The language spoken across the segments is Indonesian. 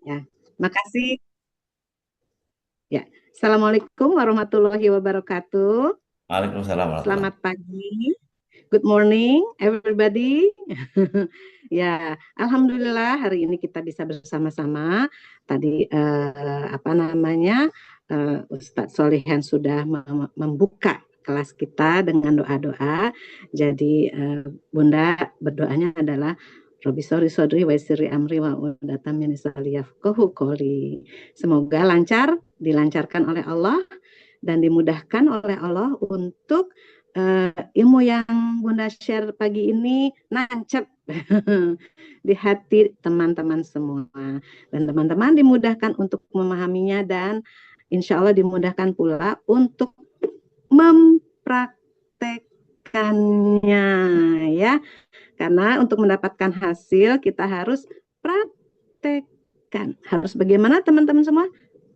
Ya, makasih. Ya, Assalamualaikum warahmatullahi wabarakatuh. Waalaikumsalam warahmatullahi. Selamat pagi. Good morning, everybody. Ya, alhamdulillah hari ini kita bisa bersama-sama. Tadi apa namanya, Ustadz Solihan sudah membuka kelas kita dengan doa-doa. Jadi Bunda berdoanya adalah Robi sori sodri wa siri amri wa udatan min lisani yafqahu qoli. Semoga lancar, dilancarkan oleh Allah dan dimudahkan oleh Allah untuk ilmu yang Bunda share pagi ini nancep di hati teman-teman semua. Dan teman-teman dimudahkan untuk memahaminya dan insya Allah dimudahkan pula untuk mempraktekannya ya. Karena untuk mendapatkan hasil kita harus praktekkan. Harus bagaimana teman-teman semua?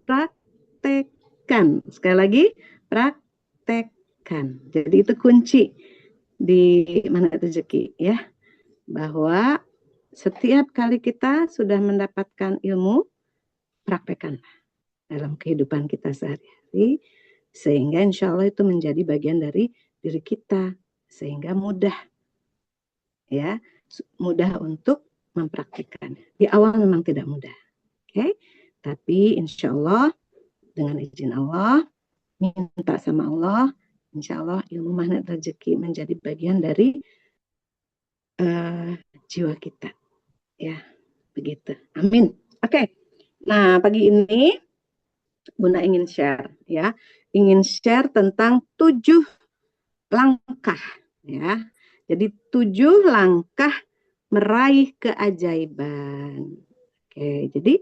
Praktekkan. Sekali lagi, praktekkan. Jadi itu kunci di mana rezeki ya, bahwa setiap kali kita sudah mendapatkan ilmu, praktekkan dalam kehidupan kita sehari-hari, sehingga insya Allah itu menjadi bagian dari diri kita, sehingga mudah ya, mudah untuk mempraktikkan. Di awal memang tidak mudah, oke? Tapi insya Allah dengan izin Allah, minta sama Allah, insya Allah ilmu magnet rezeki menjadi bagian dari uh, jiwa kita, ya begitu. Amin. Oke. Nah pagi ini Bunda ingin share, ya, ingin share tentang 7 langkah, ya. Jadi 7 langkah meraih keajaiban. Oke, jadi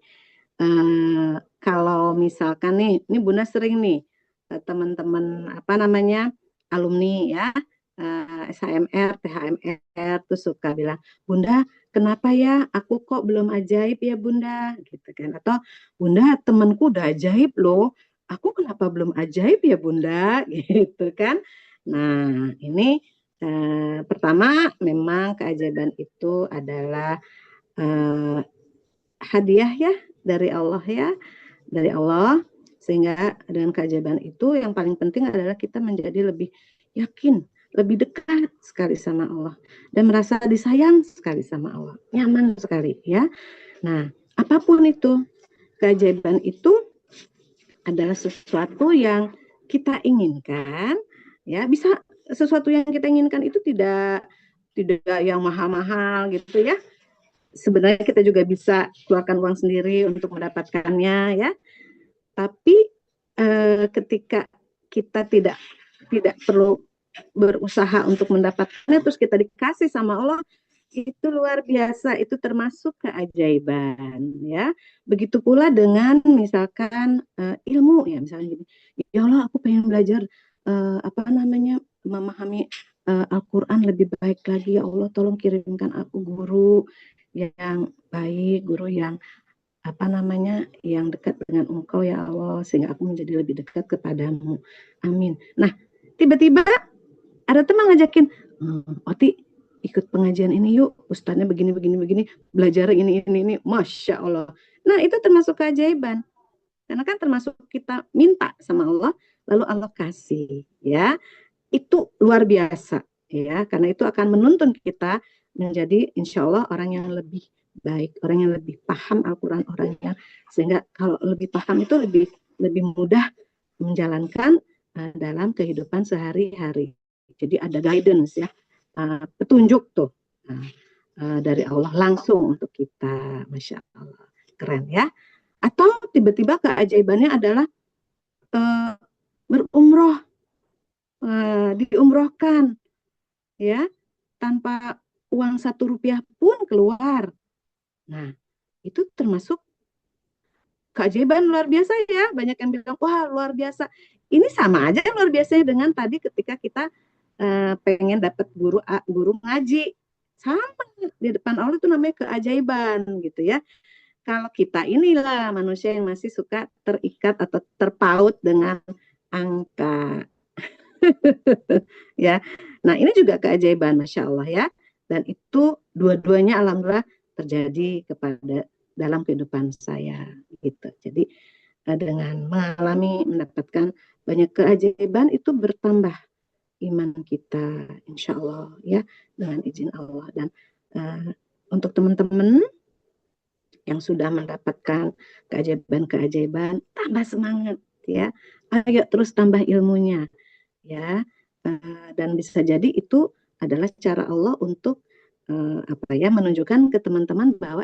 kalau misalkan nih, ini Bunda sering nih teman-teman apa namanya alumni ya, SHMR, THMR tuh suka bilang, Bunda kenapa ya aku kok belum ajaib ya Bunda, gitu kan? Atau Bunda temanku udah ajaib loh, aku kenapa belum ajaib ya Bunda, gitu kan? Nah ini pertama memang keajaiban itu adalah eh, hadiah ya dari Allah ya, dari Allah, sehingga dengan keajaiban itu yang paling penting adalah kita menjadi lebih yakin, lebih dekat sekali sama Allah dan merasa disayang sekali sama Allah, nyaman sekali ya. Nah apapun itu, keajaiban itu adalah sesuatu yang kita inginkan ya, bisa sesuatu yang kita inginkan itu tidak tidak yang mahal-mahal gitu ya. Sebenarnya kita juga bisa keluarkan uang sendiri untuk mendapatkannya ya, tapi ketika kita tidak perlu berusaha untuk mendapatkannya terus kita dikasih sama Allah, itu luar biasa, itu termasuk keajaiban ya. Begitu pula dengan misalkan ilmu ya, misalnya gini, ya Allah aku pengen belajar apa namanya memahami Al-Quran lebih baik lagi, ya Allah tolong kirimkan aku guru yang baik, guru yang apa namanya yang dekat dengan Engkau ya Allah, sehingga aku menjadi lebih dekat kepadamu. Amin. Nah tiba-tiba ada teman ngajakin, Oti ikut pengajian ini yuk, ustadznya begini begini begini, belajar ini, masya Allah. Nah itu termasuk keajaiban, karena kan termasuk kita minta sama Allah, lalu Allah kasih, ya itu luar biasa, ya karena itu akan menuntun kita menjadi insya Allah orang yang lebih baik, orang yang lebih paham Al-Quran, orang yang sehingga kalau lebih paham itu lebih lebih mudah menjalankan dalam kehidupan sehari-hari. Jadi ada guidance ya, petunjuk tuh dari Allah langsung untuk kita, masya Allah, keren ya. Atau tiba-tiba keajaibannya adalah uh, berumroh, diumrohkan ya tanpa uang 1 rupiah pun keluar. Nah itu termasuk keajaiban luar biasa ya. Banyak yang bilang wah luar biasa. Ini sama aja luar biasanya dengan tadi ketika kita pengen dapat guru ngaji, sama di depan Allah itu namanya keajaiban gitu ya. Kalau kita inilah manusia yang masih suka terikat atau terpaut dengan angka ya. Nah ini juga keajaiban masya Allah ya. Dan itu dua-duanya alhamdulillah terjadi kepada dalam kehidupan saya gitu. Jadi dengan mendapatkan banyak keajaiban itu bertambah iman kita, insya Allah ya, dengan izin Allah. Dan uh, untuk teman-teman yang sudah mendapatkan keajaiban-keajaiban, tambah semangat ya, ayo terus tambah ilmunya ya. Dan bisa jadi itu adalah cara Allah untuk menunjukkan ke teman-teman bahwa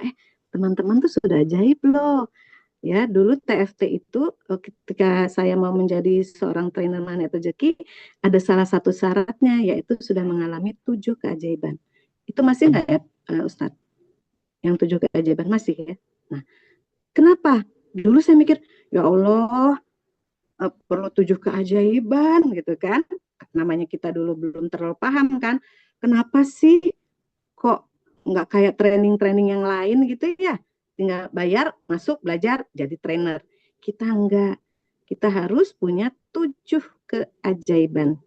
teman-teman tuh sudah ajaib loh. Ya, dulu TFT itu ketika saya mau menjadi seorang trainer magnet rezeki, ada salah satu syaratnya yaitu sudah mengalami 7 keajaiban. Itu masih nggak ya, Ustadz? Yang 7 keajaiban masih ya. Nah, kenapa? Dulu saya mikir, ya Allah, perlu 7 keajaiban gitu kan? Namanya kita dulu belum terlalu paham kan? Kenapa sih kok nggak kayak training-training yang lain gitu ya? Tinggal bayar, masuk, belajar, jadi trainer. Kita enggak. Kita harus punya 7 keajaiban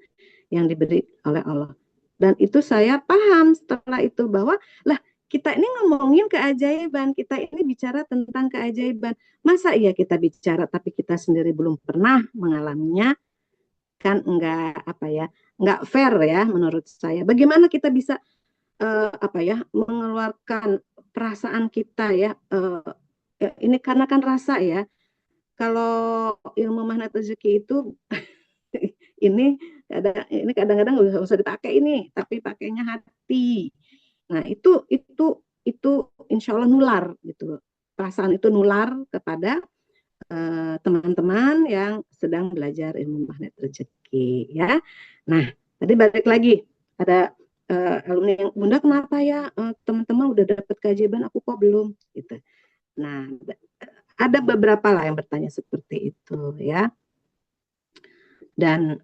yang diberi oleh Allah. Dan itu saya paham setelah itu bahwa lah kita ini ngomongin keajaiban, kita ini bicara tentang keajaiban. Masa iya kita bicara tapi kita sendiri belum pernah mengalaminya? Kan enggak enggak fair ya menurut saya. Bagaimana kita bisa mengeluarkan perasaan kita ya, ini karena kan rasa ya. Kalau ilmu magnet rezeki itu ini kadang-kadang nggak usah dipakai ini, tapi pakainya hati. Nah itu insya Allah nular gitu. Perasaan itu nular kepada teman-teman yang sedang belajar ilmu magnet rezeki ya. Nah tadi balik lagi ada alumni yang Bunda kenapa ya teman-teman udah dapat keajaiban aku kok belum gitu. Nah ada beberapa lah yang bertanya seperti itu ya. Dan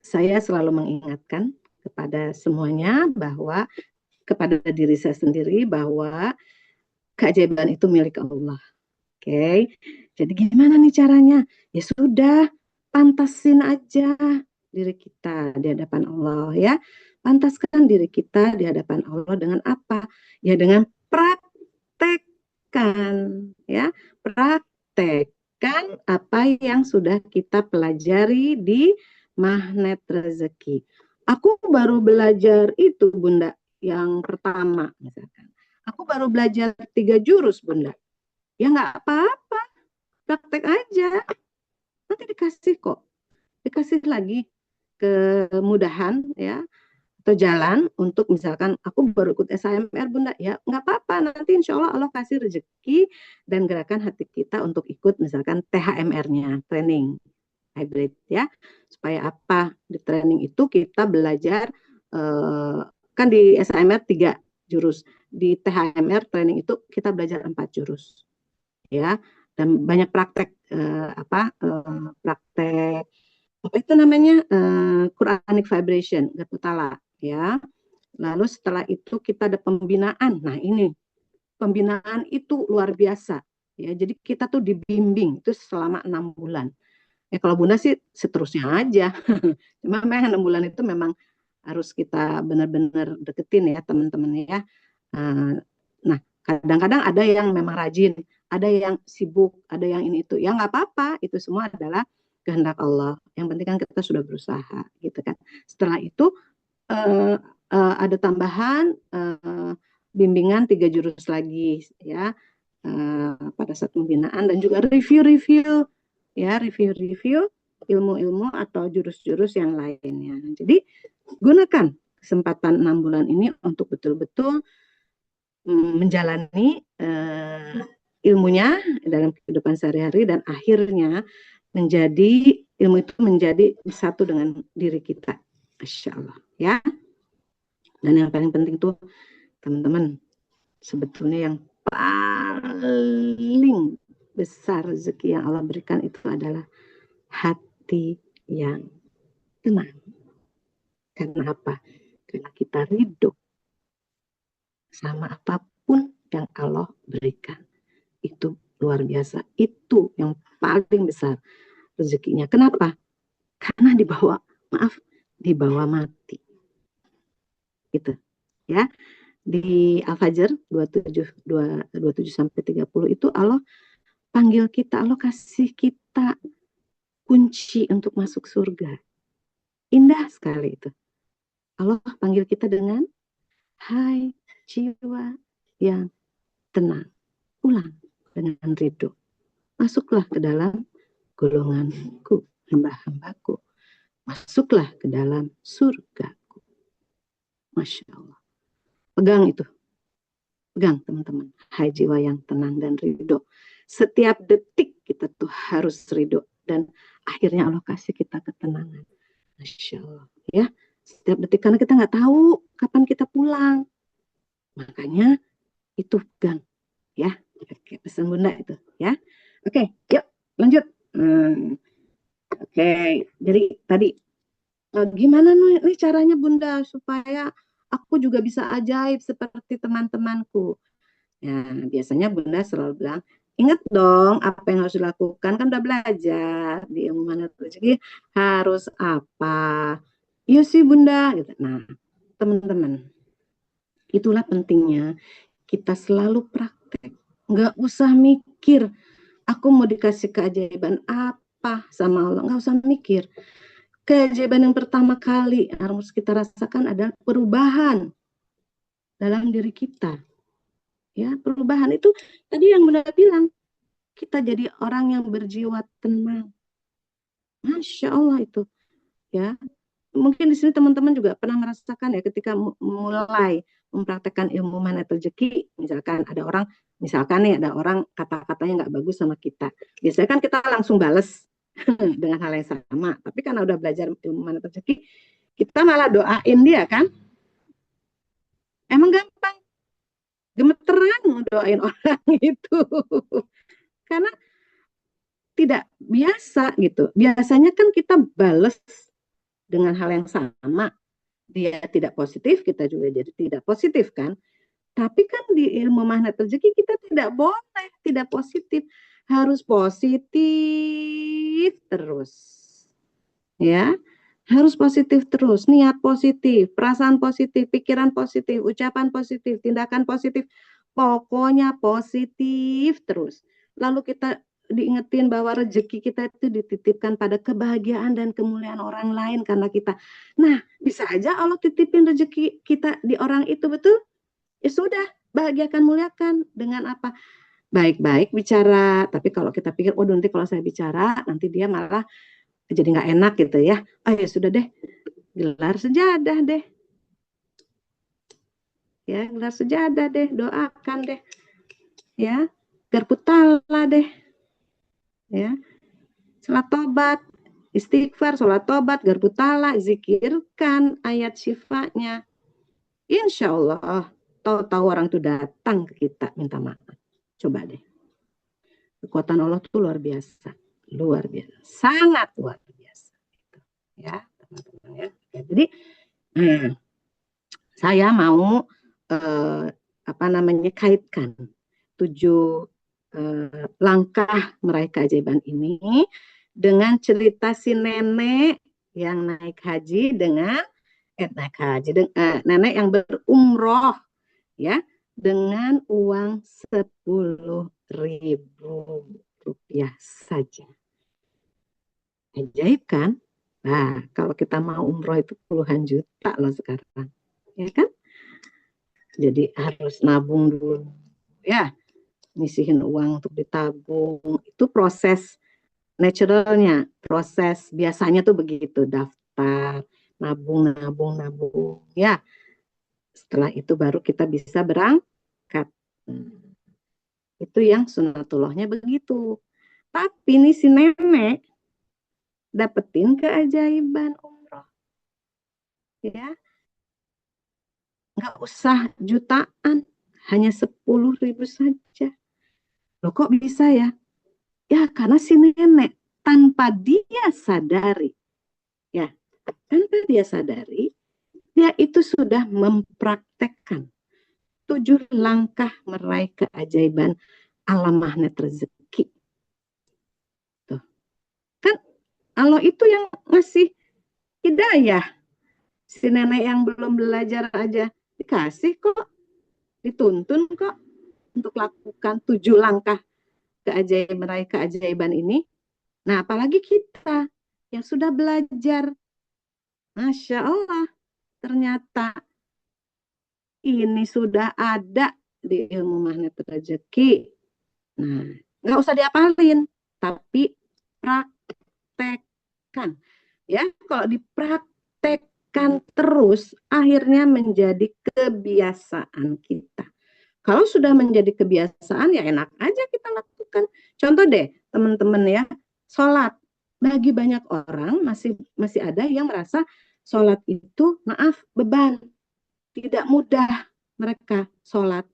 saya selalu mengingatkan kepada semuanya bahwa kepada diri saya sendiri bahwa keajaiban itu milik Allah. Oke. Jadi gimana nih caranya? Ya sudah, pantasin aja diri kita di hadapan Allah ya. Pantaskan diri kita di hadapan Allah dengan apa? Ya dengan praktekkan ya. Praktekkan apa yang sudah kita pelajari di magnet rezeki. Aku baru belajar itu Bunda yang pertama misalkan. Aku baru belajar 3 jurus Bunda. Ya nggak apa-apa, praktek aja. Nanti dikasih kok, dikasih lagi kemudahan ya atau jalan untuk misalkan aku baru ikut SAMR Bunda ya nggak apa-apa nanti insya Allah Allah kasih rezeki dan gerakan hati kita untuk ikut misalkan THMR-nya training hybrid ya supaya apa di training itu kita belajar kan di SAMR 3 jurus di THMR training itu kita belajar 4 jurus ya dan banyak praktek praktek apa itu namanya Quranic vibration Gatutala ya. Lalu setelah itu kita ada pembinaan. Nah ini pembinaan itu luar biasa ya. Jadi kita tuh dibimbing itu selama 6 bulan. Ya kalau Bunda sih seterusnya aja. Cuma memang 6 bulan itu memang harus kita benar-benar deketin ya teman-teman ya. Nah kadang-kadang ada yang memang rajin, ada yang sibuk, ada yang ini itu. Ya nggak apa-apa, itu semua adalah kehendak Allah. Yang penting kan kita sudah berusaha gitu kan. Setelah itu ada tambahan bimbingan 3 jurus lagi ya pada saat pembinaan dan juga review-review ya review-review ilmu-ilmu atau jurus-jurus yang lainnya. Jadi gunakan kesempatan 6 bulan ini untuk betul-betul menjalani ilmunya dalam kehidupan sehari-hari dan akhirnya menjadi ilmu itu menjadi satu dengan diri kita. Masya Allah ya. Dan yang paling penting tuh teman-teman sebetulnya yang paling besar rezeki yang Allah berikan itu adalah hati yang tenang. Karena apa? Karena kita ridho sama apapun yang Allah berikan. Itu luar biasa. Itu yang paling besar rezekinya. Kenapa? Karena dibawa mati. Gitu. Ya. Di Al-Fajr 27 sampai 30 itu Allah panggil kita, Allah kasih kita kunci untuk masuk surga. Indah sekali itu. Allah panggil kita dengan, hai jiwa yang tenang, pulang dengan ridho. Masuklah ke dalam golonganku, hamba-hambaku. Masuklah ke dalam surgaku. Masya Allah. Pegang itu. Pegang teman-teman. Hai jiwa yang tenang dan ridho. Setiap detik kita tuh harus ridho. Dan akhirnya Allah kasih kita ketenangan. Masya Allah. Ya. Setiap detik. Karena kita nggak tahu kapan kita pulang. Makanya itu pegang. Ya. Oke, pesan Bunda itu. Ya. Oke, yuk lanjut. Oke, jadi tadi gimana nih caranya Bunda supaya aku juga bisa ajaib seperti teman-temanku. Ya, biasanya Bunda selalu bilang, ingat dong apa yang harus dilakukan, kan udah belajar di ilmu mana rezeki harus apa. Iya sih Bunda. Gitu. Nah, teman-teman, itulah pentingnya kita selalu praktek. Nggak usah mikir, aku mau dikasih keajaiban apa sama Allah. Nggak usah mikir. Keajaiban yang pertama kali harus kita rasakan adalah perubahan dalam diri kita. Ya, perubahan itu tadi yang Bunda bilang, kita jadi orang yang berjiwa tenang. Masya Allah itu. Ya, mungkin di sini teman-teman juga pernah merasakan ya ketika mulai mempraktekkan ilmu magnet rezeki, misalkan ada orang, misalkan nih ada orang kata-katanya nggak bagus sama kita. Biasanya kan kita langsung bales dengan hal yang sama. Tapi karena udah belajar ilmu magnet rezeki, kita malah doain dia kan. Emang gampang. Gemeteran doain orang itu. Karena tidak biasa gitu. Biasanya kan kita bales dengan hal yang sama. Dia tidak positif, kita juga jadi tidak positif kan. Tapi kan di ilmu magnet rezeki kita tidak boleh tidak positif. Harus positif terus. Ya, harus positif terus, niat positif, perasaan positif, pikiran positif, ucapan positif, tindakan positif, pokoknya positif terus. Lalu kita diingetin bahwa rezeki kita itu dititipkan pada kebahagiaan dan kemuliaan orang lain karena kita. Nah, bisa aja Allah titipin rezeki kita di orang itu, betul? Ya sudah, bahagiakan, muliakan dengan apa? Baik-baik bicara, tapi kalau kita pikir, oh nanti kalau saya bicara, nanti dia malah jadi nggak enak gitu ya. Oh ya sudah deh, gelar sejadah deh. Ya, gelar sejadah deh, doakan deh. Ya, garputala deh. Ya, salat tobat, istighfar, salat tobat, garputala, zikirkan ayat syifanya. Insya Allah, tahu-tahu orang itu datang ke kita minta maaf. Coba deh. Kekuatan Allah itu luar biasa. Luar biasa. Sangat luar biasa. Ya, teman-teman ya. Jadi, saya mau kaitkan 7 langkah meraih keajaiban ini dengan cerita si nenek yang naik haji dengan nenek yang berumroh ya dengan uang 10.000 rupiah saja. Ajaib kan? Nah, kalau kita mau umroh itu puluhan juta loh sekarang. Ya kan? Jadi harus nabung dulu. Ya, ngisihin uang untuk ditabung. Itu proses naturalnya. Proses biasanya tuh begitu. Daftar, nabung. Ya, setelah itu baru kita bisa berangkat. Itu yang sunatullahnya begitu. Tapi nih si nenek dapetin keajaiban umroh. Ya, nggak usah jutaan, hanya 10.000 saja. Loh kok bisa ya? Ya karena si nenek tanpa dia sadari, ya tanpa dia sadari, dia itu sudah mempraktekkan 7 langkah meraih keajaiban alam magnet rezeki. Tuh. Kan Allah itu yang ngasih hidayah. Si nenek yang belum belajar aja dikasih kok, dituntun kok. untuk lakukan 7 langkah meraih keajaiban ini. Nah, apalagi kita yang sudah belajar. Masya Allah, ternyata ini sudah ada di ilmu magnet rezeki. Nah, nggak usah diapalin, tapi praktekkan. Ya, kalau dipraktekkan terus, akhirnya menjadi kebiasaan kita. Kalau sudah menjadi kebiasaan, ya enak aja kita lakukan. Contoh deh, teman-teman ya, sholat. Bagi banyak orang masih ada yang merasa sholat itu, maaf, beban. Tidak mudah mereka sholat.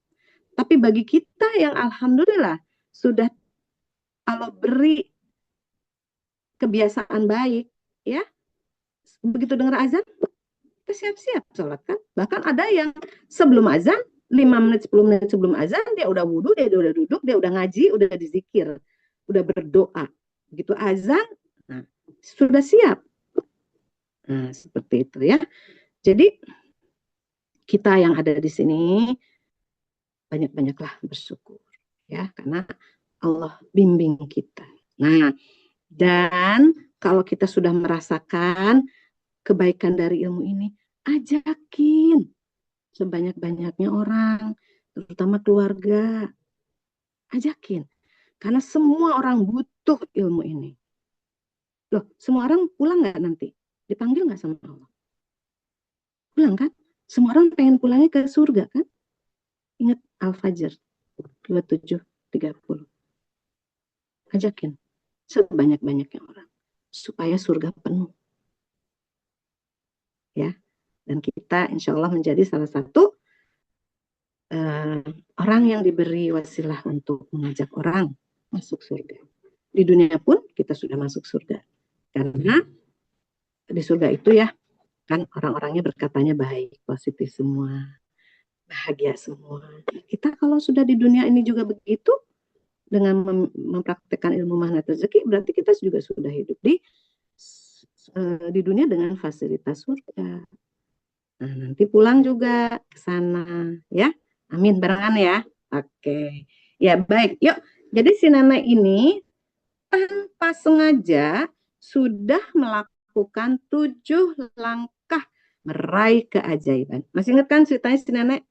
Tapi bagi kita yang alhamdulillah sudah Allah beri kebiasaan baik, ya, begitu dengar azan, kita siap-siap sholat kan. Bahkan ada yang sebelum azan, 5 menit, 10 menit sebelum azan, dia udah wudhu, dia udah duduk, dia udah ngaji, udah dizikir, udah berdoa. Begitu azan, nah, sudah siap. Nah, seperti itu ya. Jadi, kita yang ada di sini, banyak-banyaklah bersyukur. Ya, karena Allah bimbing kita. Nah, dan kalau kita sudah merasakan kebaikan dari ilmu ini, ajakin sebanyak-banyaknya orang, terutama keluarga. Ajakin. Karena semua orang butuh ilmu ini. Loh, semua orang pulang nggak nanti? Dipanggil nggak sama Allah? Pulang kan? Semua orang pengen pulangnya ke surga kan? Ingat Al-Fajr 27:30. Ajakin sebanyak-banyaknya orang supaya surga penuh. Ya. Dan kita insya Allah menjadi salah satu orang yang diberi wasilah untuk mengajak orang masuk surga. Di dunia pun kita sudah masuk surga. Karena di surga itu ya, kan orang-orangnya berkatanya baik, positif semua, bahagia semua. Kita kalau sudah di dunia ini juga begitu, dengan mempraktekkan ilmu magnet rezeki, berarti kita juga sudah hidup di dunia dengan fasilitas surga. Nah, nanti pulang juga ke sana, ya. Amin, barengan ya. Oke. Ya, baik. Yuk, jadi si nenek ini tanpa sengaja sudah melakukan 7 langkah meraih keajaiban. Masih ingat kan ceritanya si nenek?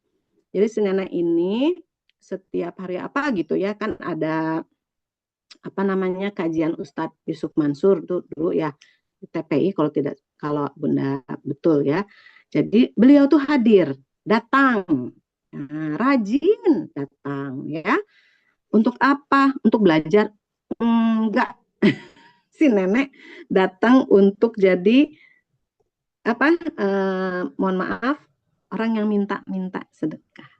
Jadi si nenek ini setiap hari apa gitu ya, kan ada apa namanya kajian Ustadz Yusuf Mansur tuh dulu ya di TPI kalau Bunda betul ya. Jadi beliau tuh hadir, datang, rajin datang ya. Untuk apa? Untuk belajar? Enggak. Si nenek datang untuk jadi apa? Mohon maaf, orang yang minta sedekah.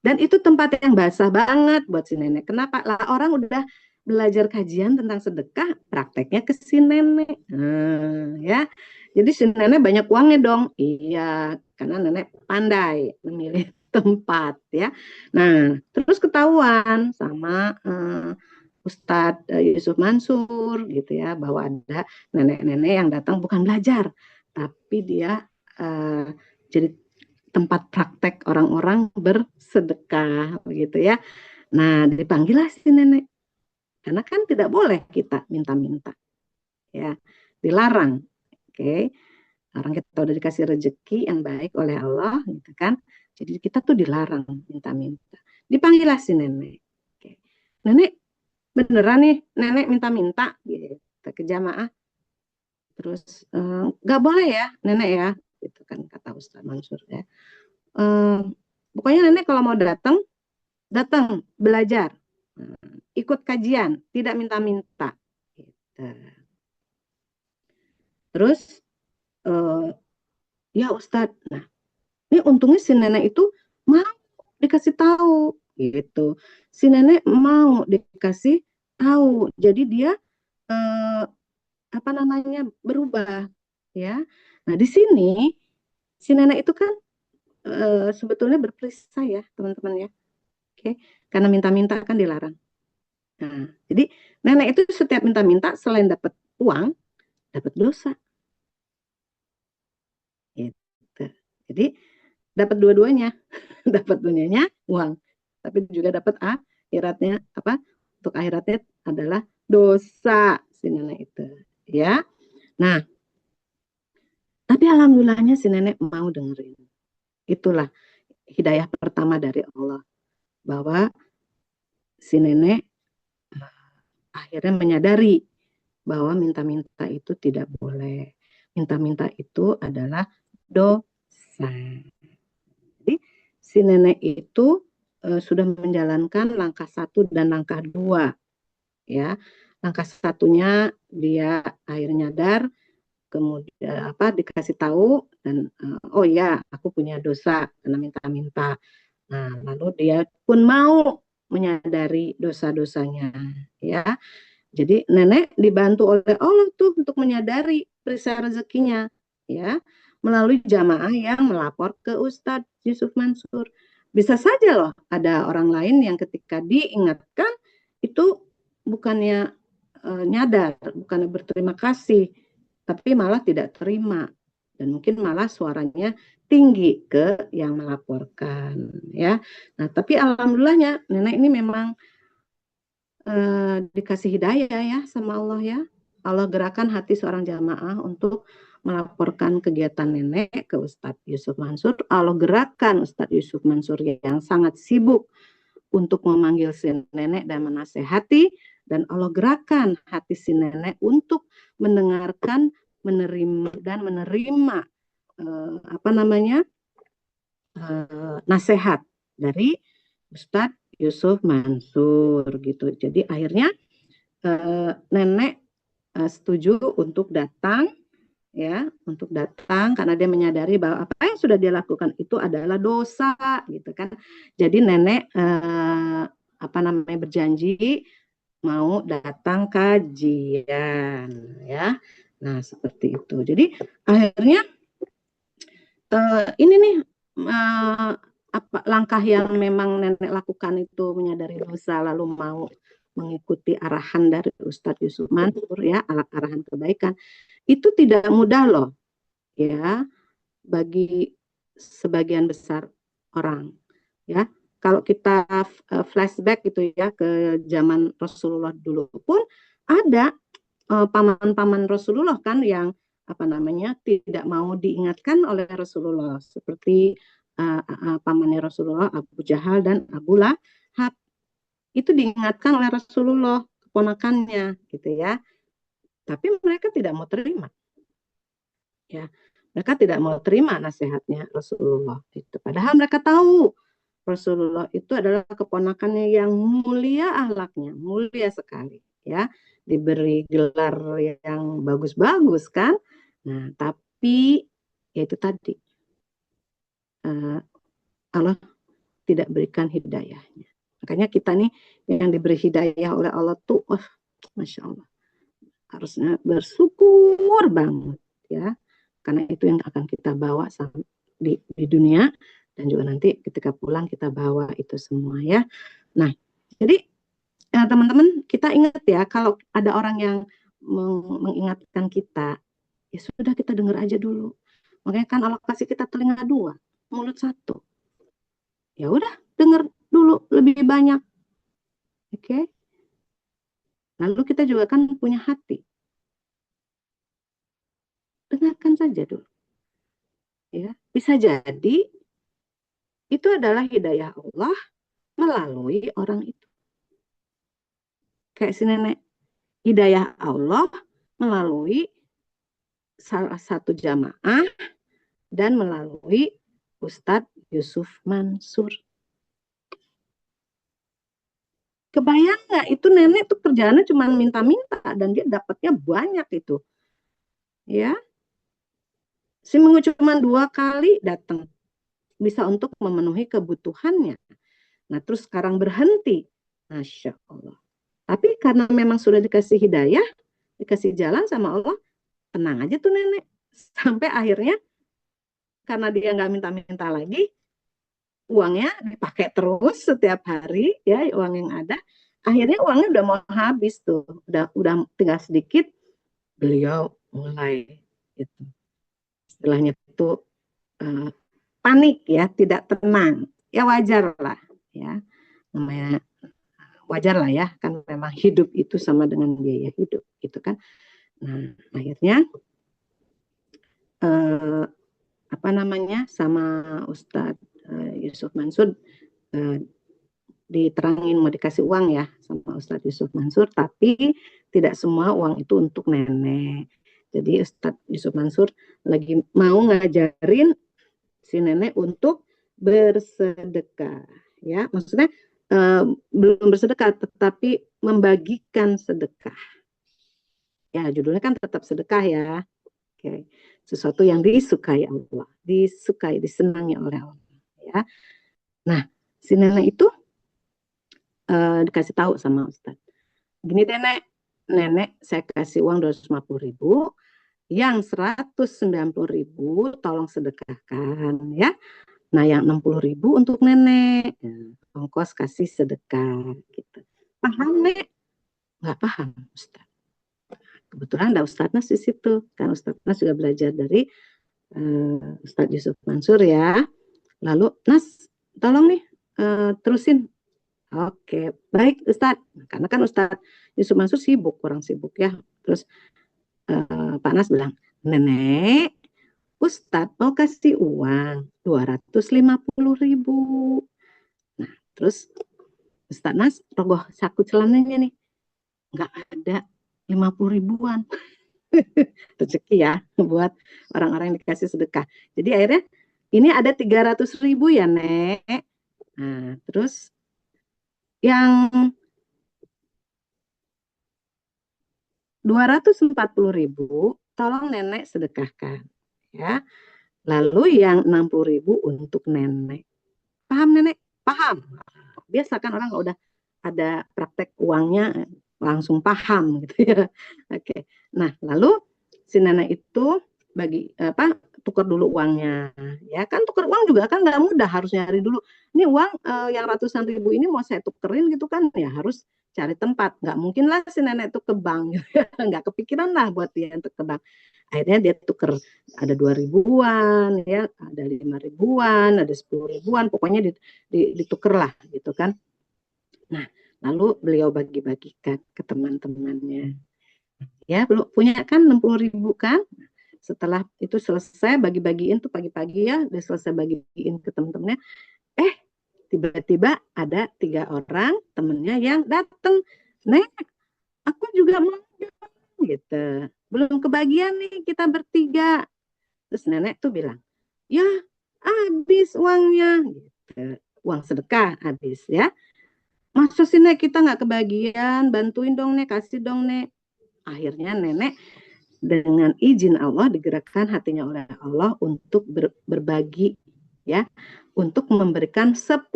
Dan itu tempat yang basah banget buat si nenek. Kenapa? Lah orang udah belajar kajian tentang sedekah, prakteknya ke si nenek. Ya. Jadi si nenek banyak uangnya dong. Iya, karena nenek pandai memilih tempat ya. Nah, terus ketahuan sama Ustadz Yusuf Mansur gitu ya, bahwa ada nenek-nenek yang datang bukan belajar, tapi dia jadi tempat praktek orang-orang bersedekah begitu ya. Nah, dipanggillah si nenek. Karena kan tidak boleh kita minta-minta. Ya, dilarang. Oke. Orang kita udah dikasih rezeki yang baik oleh Allah gitu kan. Jadi kita tuh dilarang minta-minta. Dipanggillah si nenek. Oke. Nenek beneran nih, nenek minta-minta gitu ke jamaah. Terus nggak boleh ya, nenek ya, gitu kan kata Ustaz Mansur ya. Pokoknya nenek kalau mau datang belajar, ikut kajian, tidak minta-minta. Gitu. Terus ya Ustadz, nah ini untungnya si nenek itu mau dikasih tahu gitu. Si nenek mau dikasih tahu, jadi dia apa namanya berubah ya. Nah di sini si nenek itu kan sebetulnya berperisai ya teman-teman ya. Oke, karena minta-minta kan dilarang. Nah, jadi nenek itu setiap minta-minta selain dapat uang, dapat dosa. Gitu. Jadi dapat dua-duanya, dapat dunianya, uang, tapi juga dapat akhiratnya apa? Untuk akhiratnya adalah dosa si nenek itu, ya. Nah, tapi alhamdulillahnya si nenek mau dengerin. Itulah hidayah pertama dari Allah, bahwa si nenek akhirnya menyadari bahwa minta-minta itu tidak boleh. Minta-minta itu adalah dosa. Jadi si nenek itu sudah menjalankan langkah 1 dan langkah 2, ya. Langkah satunya dia akhirnya nyadar, kemudian dikasih tahu dan oh ya aku punya dosa karena minta-minta. Nah, lalu dia pun mau menyadari dosa-dosanya, ya. Jadi nenek dibantu oleh Allah tuh untuk menyadari perisai rezekinya, ya, melalui jamaah yang melapor ke Ustadz Yusuf Mansur. Bisa saja loh ada orang lain yang ketika diingatkan itu bukannya nyadar, bukannya berterima kasih, tapi malah tidak terima dan mungkin malah suaranya tinggi ke yang melaporkan, ya. Nah, tapi alhamdulillahnya nenek ini memang dikasih hidayah ya sama Allah, ya. Allah gerakan hati seorang jamaah untuk melaporkan kegiatan nenek ke Ustadz Yusuf Mansur. Allah gerakan Ustadz Yusuf Mansur yang sangat sibuk untuk memanggil si nenek dan menasehati, dan Allah gerakan hati si nenek untuk mendengarkan, menerima dan menerima nasihat dari Ustadz Yusuf Mansur gitu. Jadi akhirnya nenek setuju untuk datang, ya, untuk datang karena dia menyadari bahwa apa yang sudah dia lakukan itu adalah dosa gitu kan. Jadi nenek berjanji mau datang kajian, ya. Nah, seperti itu. Jadi akhirnya ini nih langkah yang memang nenek lakukan itu menyadari dosa lalu mau mengikuti arahan dari Ustadz Yusuf Mansur, ya, arahan kebaikan. Itu tidak mudah loh, ya, bagi sebagian besar orang, ya. Kalau kita flashback gitu ya ke zaman Rasulullah dulu pun ada paman-paman Rasulullah kan yang tidak mau diingatkan oleh Rasulullah, seperti pamannya Rasulullah Abu Jahal dan Abu Lahab. Itu diingatkan oleh Rasulullah, keponakannya gitu ya, tapi mereka tidak mau terima, ya. Mereka tidak mau terima nasihatnya Rasulullah itu, padahal mereka tahu Rasulullah itu adalah keponakannya yang mulia akhlaknya, mulia sekali, ya, diberi gelar yang bagus-bagus kan. Nah, tapi ya itu tadi, Allah tidak berikan hidayahnya. Makanya kita nih yang diberi hidayah oleh Allah tuh, Masya Allah, harusnya bersyukur banget, ya. Karena itu yang akan kita bawa di dunia, dan juga nanti ketika pulang kita bawa itu semua, ya. Nah, jadi teman-teman, kita ingat ya, kalau ada orang yang mengingatkan kita, ya sudah, kita dengar aja dulu. Makanya kan Allah kasih kita telinga 2, mulut 1. Ya udah, dengar dulu lebih banyak. Oke? Lalu kita juga kan punya hati. Dengarkan saja dulu. Ya, bisa jadi itu adalah hidayah Allah melalui orang itu. Kayak si nenek, hidayah Allah melalui salah satu jamaah dan melalui Ustadz Yusuf Mansur. Kebayang nggak, itu nenek tuh kerjaannya cuma minta-minta dan dia dapatnya banyak itu, ya. Si Minggu cuma 2 kali datang bisa untuk memenuhi kebutuhannya. Nah, terus sekarang berhenti, Masya Allah. Tapi karena memang sudah dikasih hidayah, dikasih jalan sama Allah, tenang aja tuh nenek. Sampai akhirnya karena dia nggak minta-minta lagi, uangnya dipakai terus setiap hari, ya, uang yang ada. Akhirnya uangnya udah mau habis tuh, udah tinggal sedikit, beliau mulai itu istilahnya itu panik, ya, tidak tenang. Ya wajar lah, ya. Namanya wajar lah ya, kan memang hidup itu sama dengan biaya hidup gitu kan. Nah, akhirnya apa namanya, sama Ustadz Yusuf Mansur diterangin mau dikasih uang ya sama Ustadz Yusuf Mansur, tapi tidak semua uang itu untuk nenek. Jadi Ustadz Yusuf Mansur lagi mau ngajarin si nenek untuk bersedekah, ya, maksudnya belum bersedekah tetapi membagikan sedekah. Ya, judulnya kan tetap sedekah ya. Oke. Sesuatu yang disukai Allah, disukai, disenangi oleh Allah, ya. Nah, si nenek itu dikasih tahu sama Ustadz. Gini deh, nenek saya kasih uang 250.000, yang 190.000 tolong sedekahkan ya. Nah, yang 60.000 untuk nenek, ongkos kasih sedekah gitu. Paham, Nek? Nggak paham, Ustadz. Kebetulan ada Ustadz Nas di situ, kan Ustadz Nas juga belajar dari Ustadz Yusuf Mansur ya. Lalu, Nas, tolong nih terusin. Oke, baik Ustadz. Karena kan Ustadz Yusuf Mansur sibuk, kurang sibuk ya. Terus Pak Nas bilang, nenek, Ustadz mau kasih uang 250.000. Nah, terus Ustadz Nas rogoh saku celananya nih, nggak ada 50.000-an. Rezeki ya buat orang-orang yang dikasih sedekah. Jadi akhirnya ini ada 300.000 ya, Nek. Nah, terus yang 240.000 tolong nenek sedekahkan ya. Lalu yang 60.000 untuk nenek. Paham, Nenek? Paham. Biasa kan orang udah ada praktek uangnya langsung paham gitu ya. Oke. Nah, lalu si nenek itu bagi tukar dulu uangnya. Ya kan, tukar uang juga kan nggak mudah, harus nyari dulu. Ini uang yang ratusan ribu ini mau saya tukerin gitu kan, ya harus cari tempat. Nggak mungkin lah si nenek itu ke bank. Nggak kepikiran lah buat dia untuk ke bank. Akhirnya dia tuker, ada 2.000-an ya, ada 5.000-an, ada 10.000-an, pokoknya dituker lah gitu kan. Nah, lalu beliau bagi-bagikan ke teman-temannya. Ya, belum punya kan 60.000 kan? Setelah itu selesai bagi-bagiin tuh pagi-pagi ya, udah selesai bagiin ke teman-temannya. Tiba-tiba ada 3 orang temennya yang datang. Nek, aku juga mau gitu. Belum kebagian nih kita bertiga. Terus nenek tuh bilang, ya habis uangnya. Gitu. Uang sedekah habis ya. Masa sih Nek kita nggak kebagian, bantuin dong Nek, kasih dong Nek. Akhirnya nenek dengan izin Allah digerakkan hatinya oleh Allah untuk berbagi ya, untuk memberikan 10.000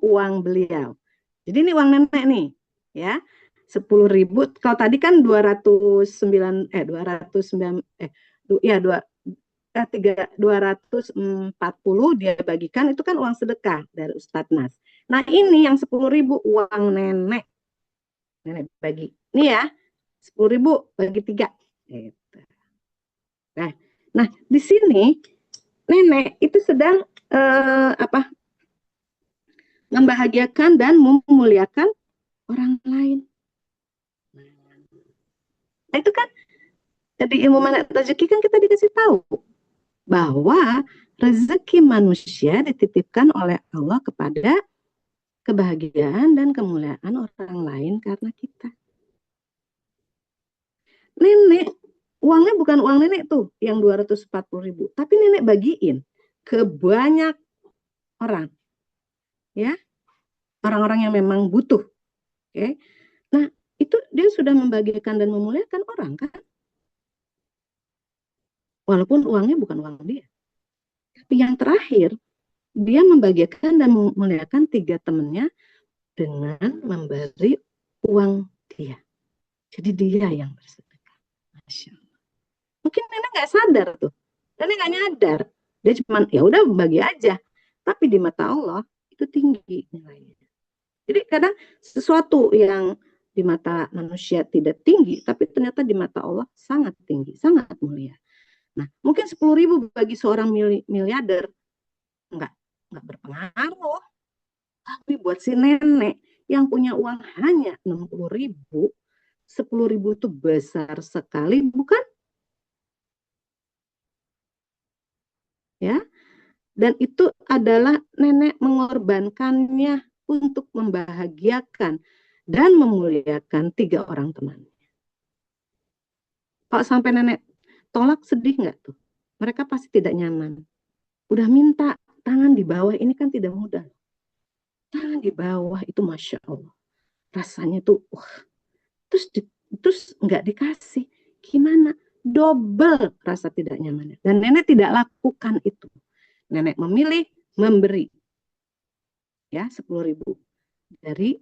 uang beliau. Jadi ini uang nenek nih ya, 10.000. Kalau tadi kan 209 ya 240 dia bagikan, itu kan uang sedekah dari Ustadz Nas. Nah ini yang 10.000 uang nenek bagi. Ini ya 10.000 bagi 3. Gitu. Nah, di sini nenek itu sedang membahagiakan dan memuliakan orang lain. Nah, itu kan di ilmu manfaat rezeki kan kita dikasih tahu bahwa rezeki manusia dititipkan oleh Allah kepada kebahagiaan dan kemuliaan orang lain karena kita. Nenek, uangnya bukan uang nenek tuh yang 240.000, tapi nenek bagiin ke banyak orang. Ya, orang-orang yang memang butuh. Oke. Nah, itu dia sudah membagikan dan memuliakan orang kan? Walaupun uangnya bukan uang dia. Tapi yang terakhir, dia membagikan dan memuliakan 3 temannya dengan memberi uang dia. Jadi dia yang bersedekah. Masya Allah. Mungkin nenek nggak sadar tuh. Nenek nggak nyadar. Dia cuma ya udah bagi aja. Tapi di mata Allah itu tinggi nilainya. Jadi kadang sesuatu yang di mata manusia tidak tinggi, tapi ternyata di mata Allah sangat tinggi, sangat mulia. Nah, mungkin 10.000 bagi seorang miliarder enggak berpengaruh. Tapi buat si nenek yang punya uang hanya 60.000, 10.000 itu besar sekali, bukan? Ya, dan itu adalah nenek mengorbankannya untuk membahagiakan dan memuliakan 3 orang teman. Kalau sampai nenek tolak, sedih nggak tuh? Mereka pasti tidak nyaman. Udah minta tangan di bawah, ini kan tidak mudah. Tangan di bawah itu Masya Allah. Rasanya tuh, terus nggak dikasih. Gimana? Double rasa tidak nyamannya. Dan nenek tidak lakukan itu. Nenek memilih memberi. Ya, 10.000 dari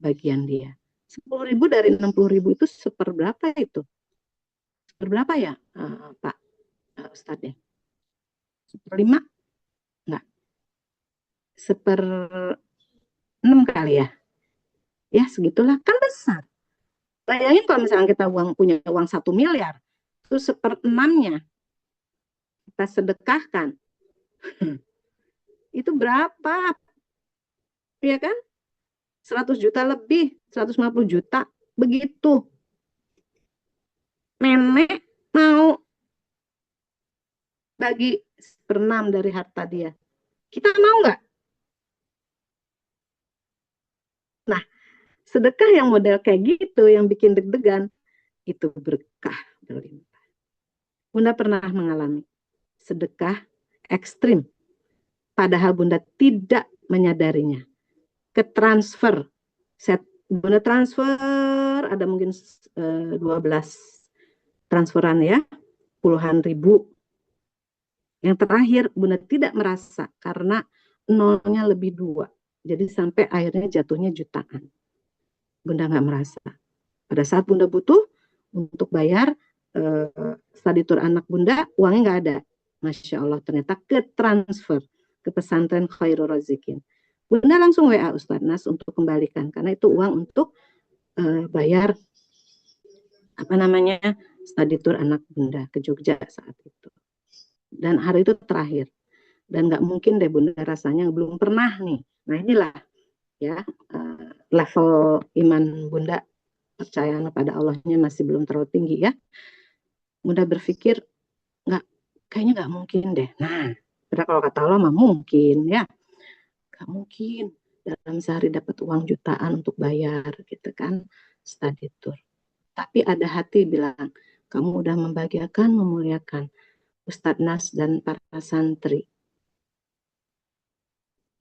bagian dia. 10.000 dari 60.000 itu seperberapa itu? Seperberapa ya, Pak Ustadz ya? Seperlima? Enggak. 1/6 kali ya? Ya, segitulah. Kan besar. Bayangin kalau misalnya kita punya uang 1 miliar, itu 1/6-nya kita sedekahkan. Itu berapa? Ya kan? 100 juta lebih, 150 juta. Begitu. Nenek mau bagi 1/6 dari harta dia. Kita mau nggak? Nah, sedekah yang model kayak gitu, yang bikin deg-degan, itu berkah berlimpah. Bunda pernah mengalami sedekah ekstrim, padahal Bunda tidak menyadarinya. Ketransfer, Bunda transfer, ada mungkin 12 transferan ya, puluhan ribu. Yang terakhir Bunda tidak merasa karena nolnya lebih 2. Jadi sampai akhirnya jatuhnya jutaan. Bunda nggak merasa. Pada saat Bunda butuh untuk bayar study tour anak Bunda, uangnya nggak ada. Masya Allah, ternyata ke transfer ke pesantren Khairul Razikin. Bunda langsung WA Ustadz Nas untuk kembalikan, karena itu uang untuk bayar study tour anak Bunda ke Jogja saat itu. Dan hari itu terakhir. Dan nggak mungkin deh Bunda rasanya belum pernah nih. Nah inilah ya level iman Bunda, percaya kepada Allahnya masih belum terlalu tinggi ya. Bunda berpikir kayaknya nggak mungkin deh. Nah, kalau kata Allah mah mungkin ya. Nggak mungkin dalam sehari dapat uang jutaan untuk bayar gitu kan study tour. Tapi ada hati bilang, kamu udah membahagiakan, memuliakan Ustadz Nas dan para santri.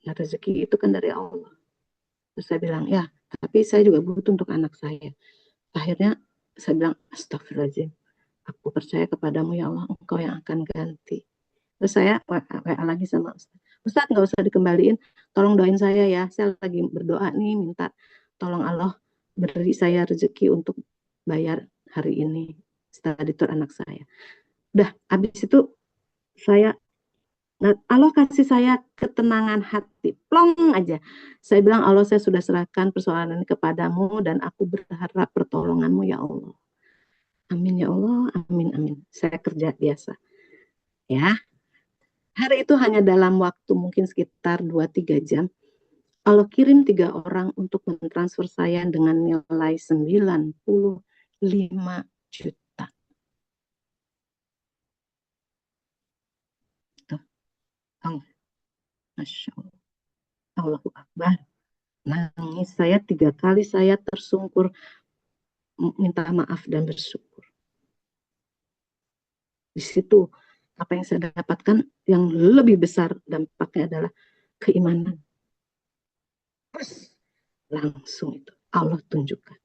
Nah, rezeki itu kan dari Allah. Terus saya bilang, ya, tapi saya juga butuh untuk anak saya. Akhirnya saya bilang, astagfirullahaladzim, aku percaya kepadamu ya Allah, engkau yang akan ganti. Terus saya WA lagi sama Ustadz. Ustadz nggak usah dikembaliin, tolong doain saya ya. Saya lagi berdoa nih, minta tolong Allah beri saya rezeki untuk bayar hari ini study tour anak saya. Udah, habis itu saya, Allah kasih saya ketenangan hati, plong aja. Saya bilang, Allah, saya sudah serahkan persoalan ini kepadamu dan aku berharap pertolonganmu ya Allah. Amin ya Allah, amin amin. Saya kerja biasa. Ya, hari itu hanya dalam waktu mungkin sekitar 2-3 jam, Allah kirim 3 orang untuk mentransfer saya dengan nilai 95 juta. Tuh. Oh, Masya Allah. Allahu Akbar. Nangis saya 3 kali, saya tersungkur minta maaf dan bersyukur. Di situ apa yang saya dapatkan yang lebih besar dampaknya adalah keimanan. Terus langsung itu Allah tunjukkan.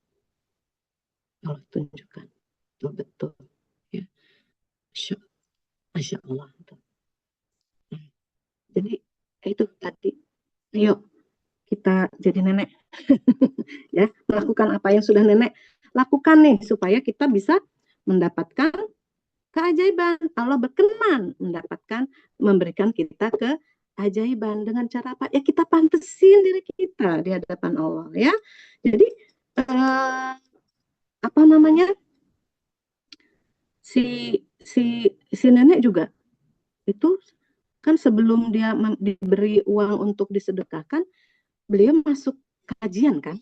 Allah tunjukkan. Betul. Ya. Masya Allah. Jadi itu tadi. Ayo kita jadi nenek. Ya, melakukan apa yang sudah nenek lakukan nih supaya kita bisa mendapatkan keajaiban. Allah berkenan memberikan kita keajaiban dengan cara apa? Ya kita pantesin diri kita di hadapan Allah ya. Jadi si nenek juga itu kan sebelum dia diberi uang untuk disedekahkan, beliau masuk kajian kan,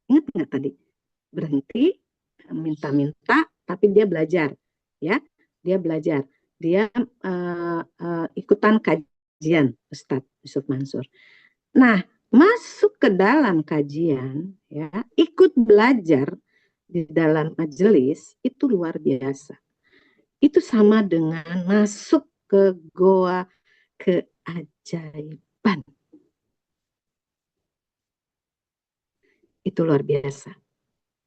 ingat nggak tadi, berhenti minta-minta tapi dia belajar, ya, dia belajar, dia ikutan kajian Ustadz Yusuf Mansur. Nah, masuk ke dalam kajian, ya, ikut belajar di dalam majelis itu luar biasa. Itu sama dengan masuk ke goa keajaiban. Itu luar biasa.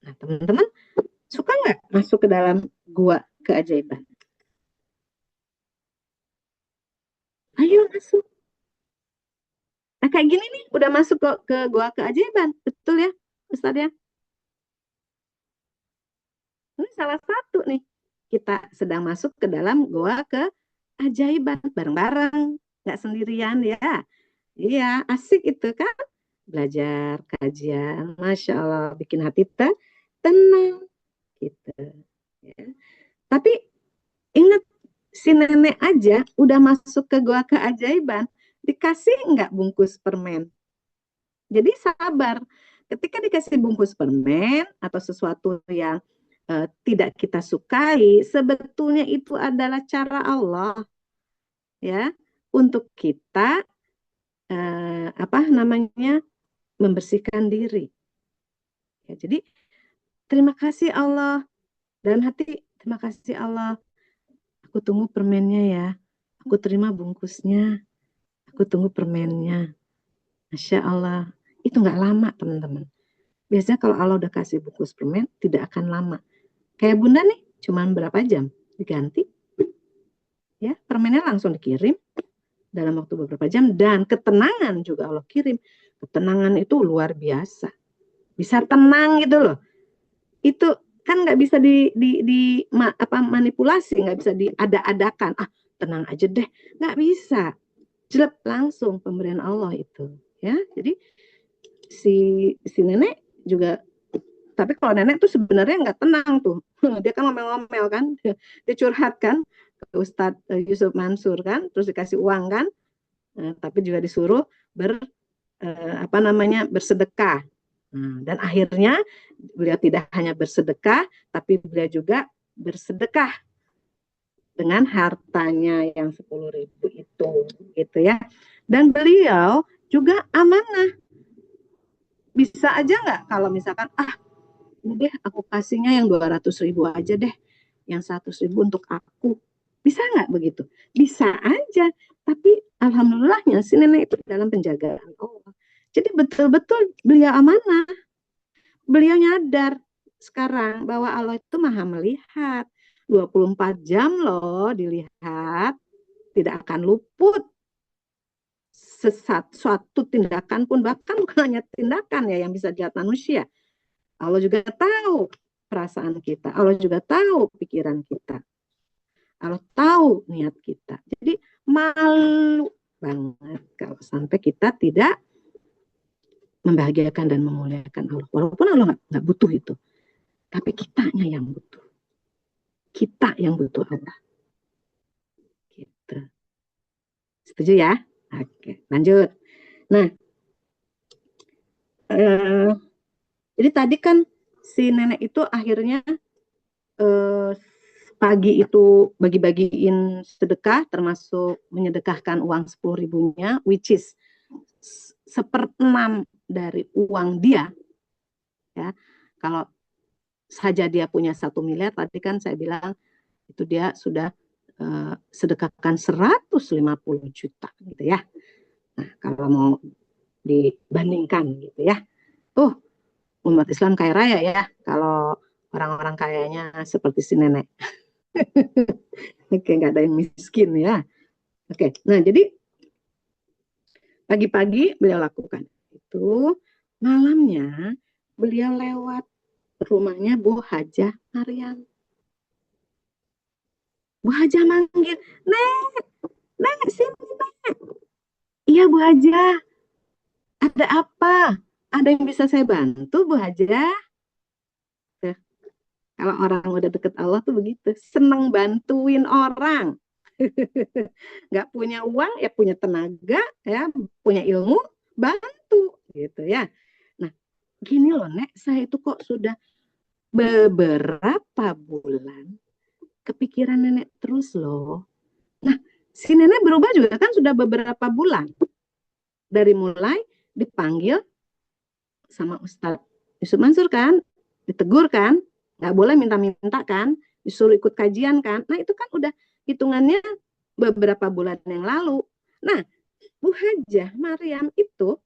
Nah, teman-teman suka nggak masuk ke dalam gua keajaiban? Ayo masuk. Nah, kayak gini nih, udah masuk ke gua keajaiban. Betul ya, Ustaz ya? Ini salah satu nih. Kita sedang masuk ke dalam gua keajaiban. Bareng-bareng. Nggak sendirian ya. Iya, asik itu kan. Belajar, kajian. Masya Allah, bikin hati tenang. Gitu. Ya. Tapi ingat, si nenek aja udah masuk ke gua keajaiban. Dikasih nggak bungkus permen? Jadi sabar. Ketika dikasih bungkus permen atau sesuatu yang tidak kita sukai, sebetulnya itu adalah cara Allah ya untuk kita apa namanya membersihkan diri. Ya, jadi terima kasih Allah, dalam hati terima kasih Allah. Aku tunggu permennya ya. Aku terima bungkusnya. Aku tunggu permennya. Masya Allah. Itu nggak lama teman-teman. Biasanya kalau Allah udah kasih bungkus permen, tidak akan lama. Kayak Bunda nih, cuman berapa jam diganti. Ya, permennya langsung dikirim dalam waktu beberapa jam. Dan ketenangan juga Allah kirim. Ketenangan itu luar biasa. Bisa tenang gitu loh. Itu kan nggak bisa manipulasi, nggak bisa diada-adakan. Ah, tenang aja deh. Nggak bisa. Jelek langsung pemberian Allah itu. Ya, jadi si nenek juga, tapi kalau nenek tuh sebenarnya nggak tenang tuh. Dia kan ngomel-ngomel kan, dia curhat kan ke Ustadz Yusuf Mansur kan, terus dikasih uang kan, tapi juga disuruh bersedekah. Dan akhirnya beliau tidak hanya bersedekah, tapi beliau juga bersedekah dengan hartanya yang 10.000 itu, gitu ya. Dan beliau juga amanah. Bisa aja nggak kalau misalkan deh aku kasihnya yang 200.000 aja deh, yang 100.000 untuk aku, bisa nggak begitu? Bisa aja, tapi alhamdulillahnya si nenek itu dalam penjagaan Allah. Jadi betul-betul beliau amanah, beliau nyadar sekarang bahwa Allah itu maha melihat, 24 jam loh dilihat, tidak akan luput suatu tindakan pun, bahkan bukan hanya tindakan ya yang bisa dilihat manusia. Allah juga tahu perasaan kita. Allah juga tahu pikiran kita. Allah tahu niat kita. Jadi malu banget kalau sampai kita tidak membahagiakan dan memuliakan Allah. Walaupun Allah nggak butuh itu. Tapi kitanya yang butuh. Kita yang butuh Allah. Gitu. Setuju ya? Oke, lanjut. Nah, jadi tadi kan si nenek itu akhirnya pagi itu bagi-bagiin sedekah, termasuk menyedekahkan uang 10.000-nya, which is 1/6 dari uang dia. Ya, kalau saja dia punya 1 miliar, tadi kan saya bilang itu dia sudah sedekahkan 150 juta gitu ya. Nah, kalau mau dibandingkan gitu ya. Umat Islam kaya raya ya, kalau orang-orang kayanya seperti si nenek. Oke, nggak ada yang miskin ya. Oke, nah jadi pagi-pagi beliau lakukan itu, malamnya beliau lewat rumahnya Bu Hajah Maryam. Bu Hajah manggil, Nek, Nek, sini Nek. Iya Bu Hajah, ada apa? Ada yang bisa saya bantu Bu Hajah? Tuh, kalau orang udah deket Allah tuh begitu, seneng bantuin orang. Nggak punya uang ya punya tenaga ya, punya ilmu, bantu gitu ya. Nah, gini loh Nek, saya itu kok sudah beberapa bulan kepikiran nenek terus loh. Nah, si nenek berubah juga kan sudah beberapa bulan. Dari mulai dipanggil sama Ustadz Yusuf Mansur kan, ditegur kan, nggak boleh minta-minta kan, disuruh ikut kajian kan. Nah itu kan udah hitungannya beberapa bulan yang lalu. Nah, Bu Hajah Maryam itu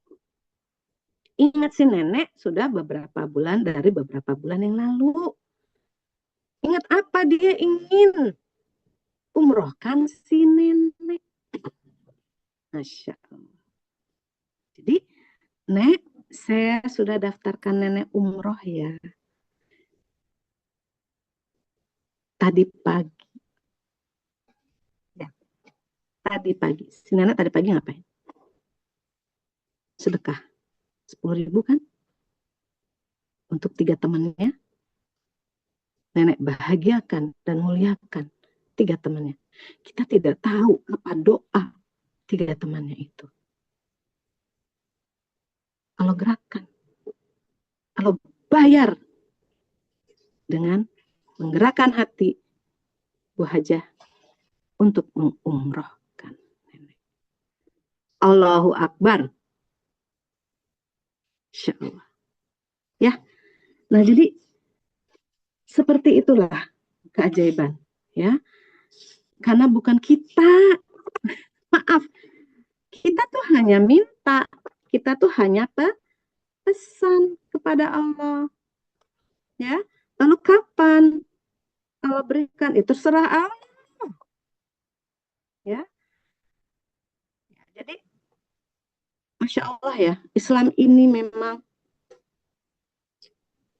ingat si nenek sudah beberapa bulan dari beberapa bulan yang lalu. Ingat apa dia ingin umrohkan si nenek. Masya Allah. Jadi, Nek, saya sudah daftarkan nenek umroh ya. Tadi pagi. Ya, tadi pagi. Si nenek tadi pagi ngapain? Sedekah. 10.000 kan? Untuk 3 temannya. Nenek bahagiakan dan muliakan 3 temannya. Kita tidak tahu apa doa 3 temannya itu. Kalau gerakan, kalau bayar dengan menggerakkan hati Bu Hajah untuk mengumrohkan nenek. Allahu Akbar. Insya Allah. Ya, nah jadi seperti itulah keajaiban, ya. Karena bukan kita, maaf, kita tuh hanya minta, kita tuh hanya pesan kepada Allah, ya. Lalu kapan Allah berikan itu terserah Allah, ya. Jadi Masya Allah ya, Islam ini memang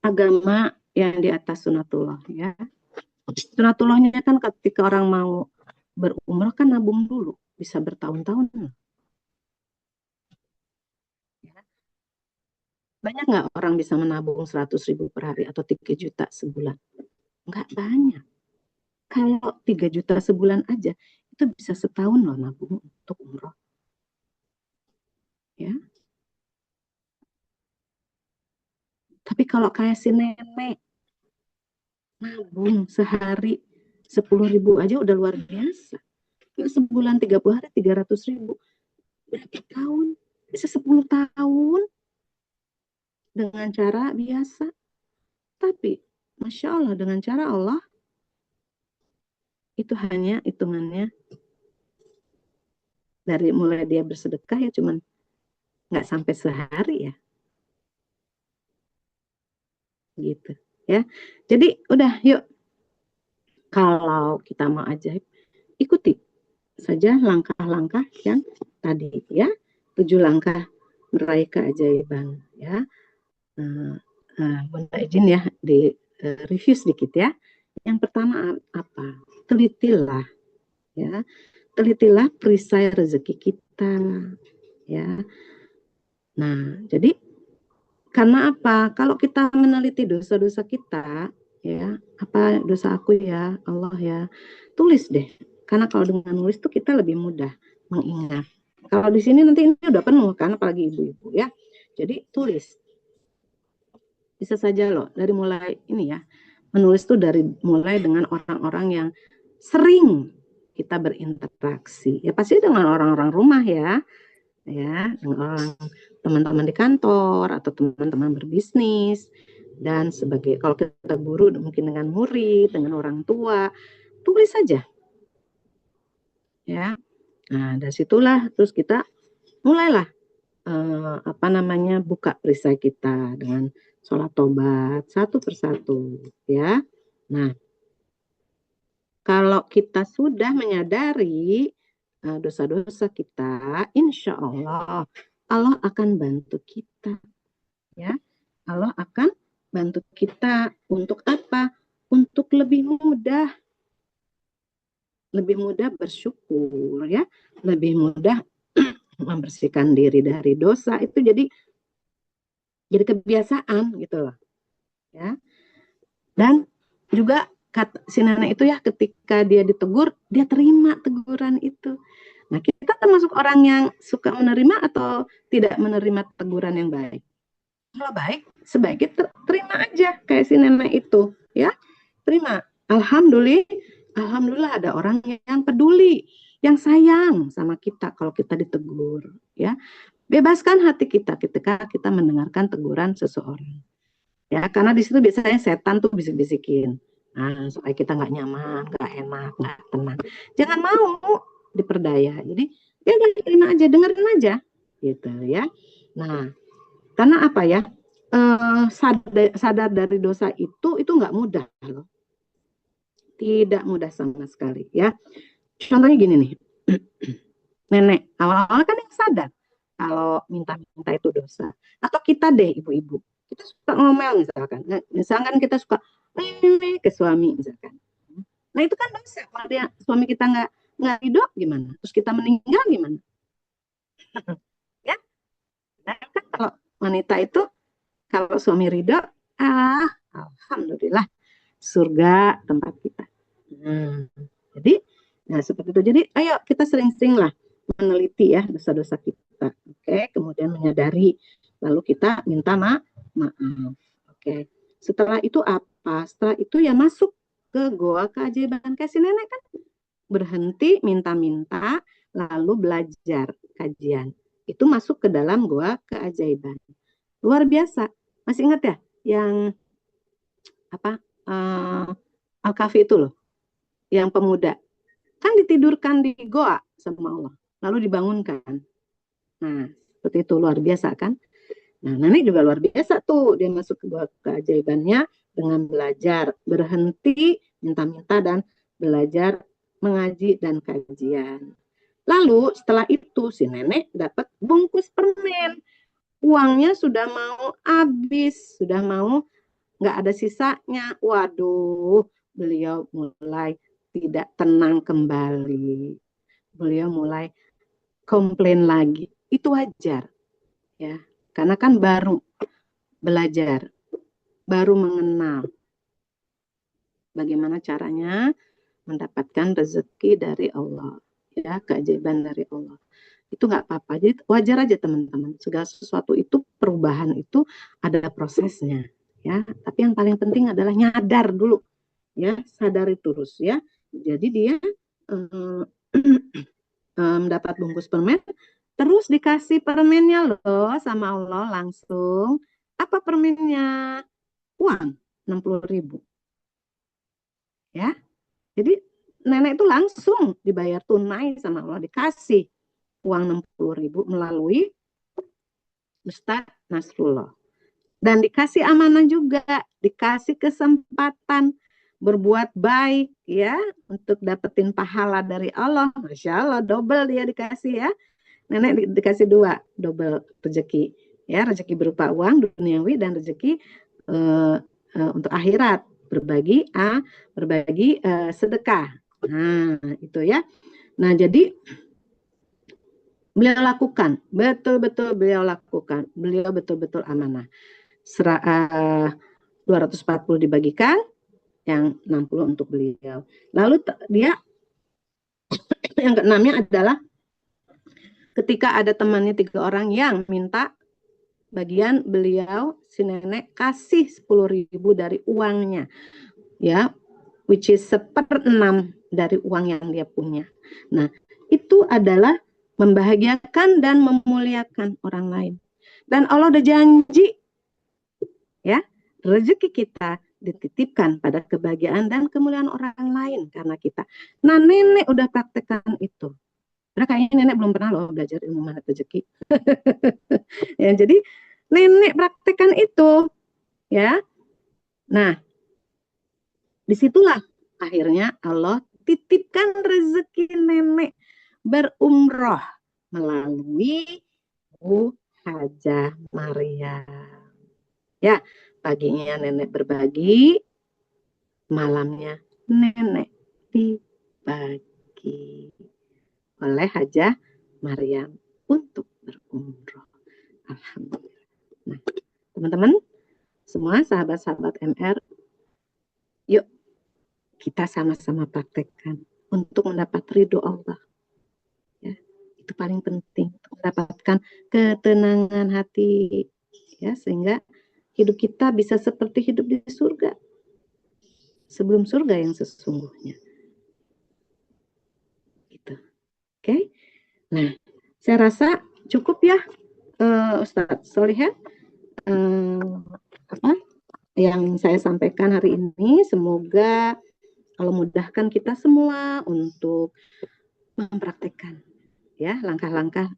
agama yang di atas sunatullah, ya. Sunatullahnya kan ketika orang mau berumrah kan nabung dulu, bisa bertahun-tahun. Ya. Banyak nggak orang bisa menabung 100.000 per hari atau 3 juta sebulan? Nggak banyak. Kalau 3 juta sebulan aja, itu bisa setahun loh nabung untuk umroh. Ya. Tapi kalau kayak si nenek, nabung sehari 10.000 aja udah luar biasa. Sebulan 30 hari 300.000. Berapa tahun? Bisa 10 tahun dengan cara biasa. Tapi Masya Allah, dengan cara Allah itu hanya hitungannya dari mulai dia bersedekah ya cuman nggak sampai sehari ya. Gitu ya. Jadi udah yuk, kalau kita mau ajaib, ikuti saja langkah-langkah yang tadi ya, 7 langkah meraih keajaiban ya. Bunda izin ya di review sedikit ya. Yang pertama apa? Telitilah ya. Telitilah perisai rezeki kita ya. Nah, jadi karena apa? Kalau kita meneliti dosa-dosa kita, ya, apa dosa aku ya, Allah ya, tulis deh. Karena kalau dengan nulis tuh kita lebih mudah mengingat. Kalau di sini nanti ini udah penuh kan, apalagi ibu-ibu ya. Jadi tulis. Bisa saja loh, dari mulai ini ya, menulis tuh dari mulai dengan orang-orang yang sering kita berinteraksi. Ya pasti dengan orang-orang rumah ya, dengan orang teman-teman di kantor atau teman-teman berbisnis dan sebagai kalau kita guru mungkin dengan murid, dengan orang tua, tulis saja ya. Nah dari situlah terus kita mulailah buka perisai kita dengan sholat tobat satu persatu ya. Nah kalau kita sudah menyadari dosa-dosa kita, insya Allah Allah akan bantu kita ya. Allah akan bantu kita untuk apa? Untuk lebih mudah bersyukur ya, lebih mudah membersihkan diri dari dosa. Itu jadi kebiasaan gitu loh ya. Dan juga si nenek itu ya ketika dia ditegur, dia terima teguran itu. Nah, kita termasuk orang yang suka menerima atau tidak menerima teguran yang baik? Kalau baik, sebaiknya terima aja kayak si nenek itu, ya. Terima. Alhamdulillah ada orang yang peduli, yang sayang sama kita kalau kita ditegur, ya. Bebaskan hati kita ketika kita mendengarkan teguran seseorang. Ya, karena di situ biasanya setan tuh bisik-bisikin. Nah, supaya kita nggak nyaman, nggak enak, nggak tenang. Jangan mau diperdaya. Jadi, ya udah terima aja, dengerin aja, gitu ya. Nah, karena apa ya? Sadar dari dosa itu nggak mudah loh. Tidak mudah sama sekali ya. Contohnya gini nih. Nenek, awal-awal kan yang sadar kalau minta-minta itu dosa. Atau kita deh ibu-ibu, kita suka ngomel misalkan. Nah, misalkan kita suka ke suami misalkan. Nah itu kan dosa. Kalau dia suami kita nggak hidup gimana? Terus kita meninggal gimana? Ya, nah, kan kalau wanita itu kalau suami ridho, alhamdulillah surga tempat kita. Hmm. Jadi, nah seperti itu. Jadi, ayo kita sering-sering lah meneliti ya dosa-dosa kita. Oke, kemudian menyadari, lalu kita minta maaf. Oke. Setelah itu apa? Setelah itu ya masuk ke goa keajaiban kasih nenek kan berhenti minta-minta lalu belajar kajian. Itu masuk ke dalam goa keajaiban. Luar biasa. Masih ingat ya yang apa? Al-Kafi itu loh, yang pemuda kan ditidurkan di goa sama Allah lalu dibangunkan. Nah seperti itu luar biasa kan. Nah nenek juga luar biasa tuh, dia masuk ke goa keajaibannya dengan belajar, berhenti minta-minta dan belajar mengaji dan kajian. Lalu setelah itu si nenek dapat bungkus permen, uangnya sudah mau habis, sudah mau nggak ada sisanya. Waduh, beliau mulai tidak tenang kembali. Beliau mulai komplain lagi. Itu wajar, ya. Karena kan baru belajar, baru mengenal bagaimana caranya mendapatkan rezeki dari Allah, ya, keajaiban dari Allah. Itu nggak apa-apa. Jadi wajar aja teman-teman. Segala sesuatu itu perubahan itu ada prosesnya, ya. Tapi yang paling penting adalah nyadar dulu, ya, sadari terus, ya. Jadi dia mendapat bungkus permen, terus dikasih permennya loh sama Allah langsung. Apa permennya? Uang 60.000, ya. Jadi nenek itu langsung dibayar tunai sama Allah, dikasih uang 60.000 melalui Ustadz Nasrullah. Dan dikasih amanah juga, dikasih kesempatan berbuat baik ya, untuk dapetin pahala dari Allah. Masya Allah, double dia dikasih ya. Nenek dikasih dua, double rezeki. Ya, rezeki berupa uang duniawi dan rezeki untuk akhirat, berbagi sedekah. Nah, itu ya. Nah, jadi beliau lakukan, betul-betul beliau lakukan. Beliau betul-betul amanah. 240 dibagikan, yang 60 untuk beliau. Lalu dia yang keenamnya adalah ketika ada temannya 3 orang yang minta bagian, beliau si nenek kasih 10.000 dari uangnya, ya, which is 1/6 dari uang yang dia punya. Nah, itu adalah membahagiakan dan memuliakan orang lain. Dan Allah udah janji, ya, rezeki kita dititipkan pada kebahagiaan dan kemuliaan orang lain karena kita. Nah, nenek udah praktekkan itu. Karena kayaknya nenek belum pernah loh belajar ilmu manat rezeki. Ya, jadi nenek praktekkan itu, ya. Nah, disitulah akhirnya Allah titipkan rezeki nenek berumroh melalui Bu Hajah Maria. Ya, paginya nenek berbagi, malamnya nenek dibagi oleh Hajah Maryam untuk berumroh. Alhamdulillah. Nah, teman-teman, semua sahabat-sahabat MR, yuk kita sama-sama praktekkan untuk mendapat ridho Allah. Ya. itu paling penting untuk mendapatkan ketenangan hati, ya, sehingga hidup kita bisa seperti hidup di surga, sebelum surga yang sesungguhnya. Gitu. Oke. Nah, saya rasa cukup ya, Ustadz Solihin, apa yang saya sampaikan hari ini. Semoga Allah mudahkan kita semua untuk mempraktekkan ya langkah-langkah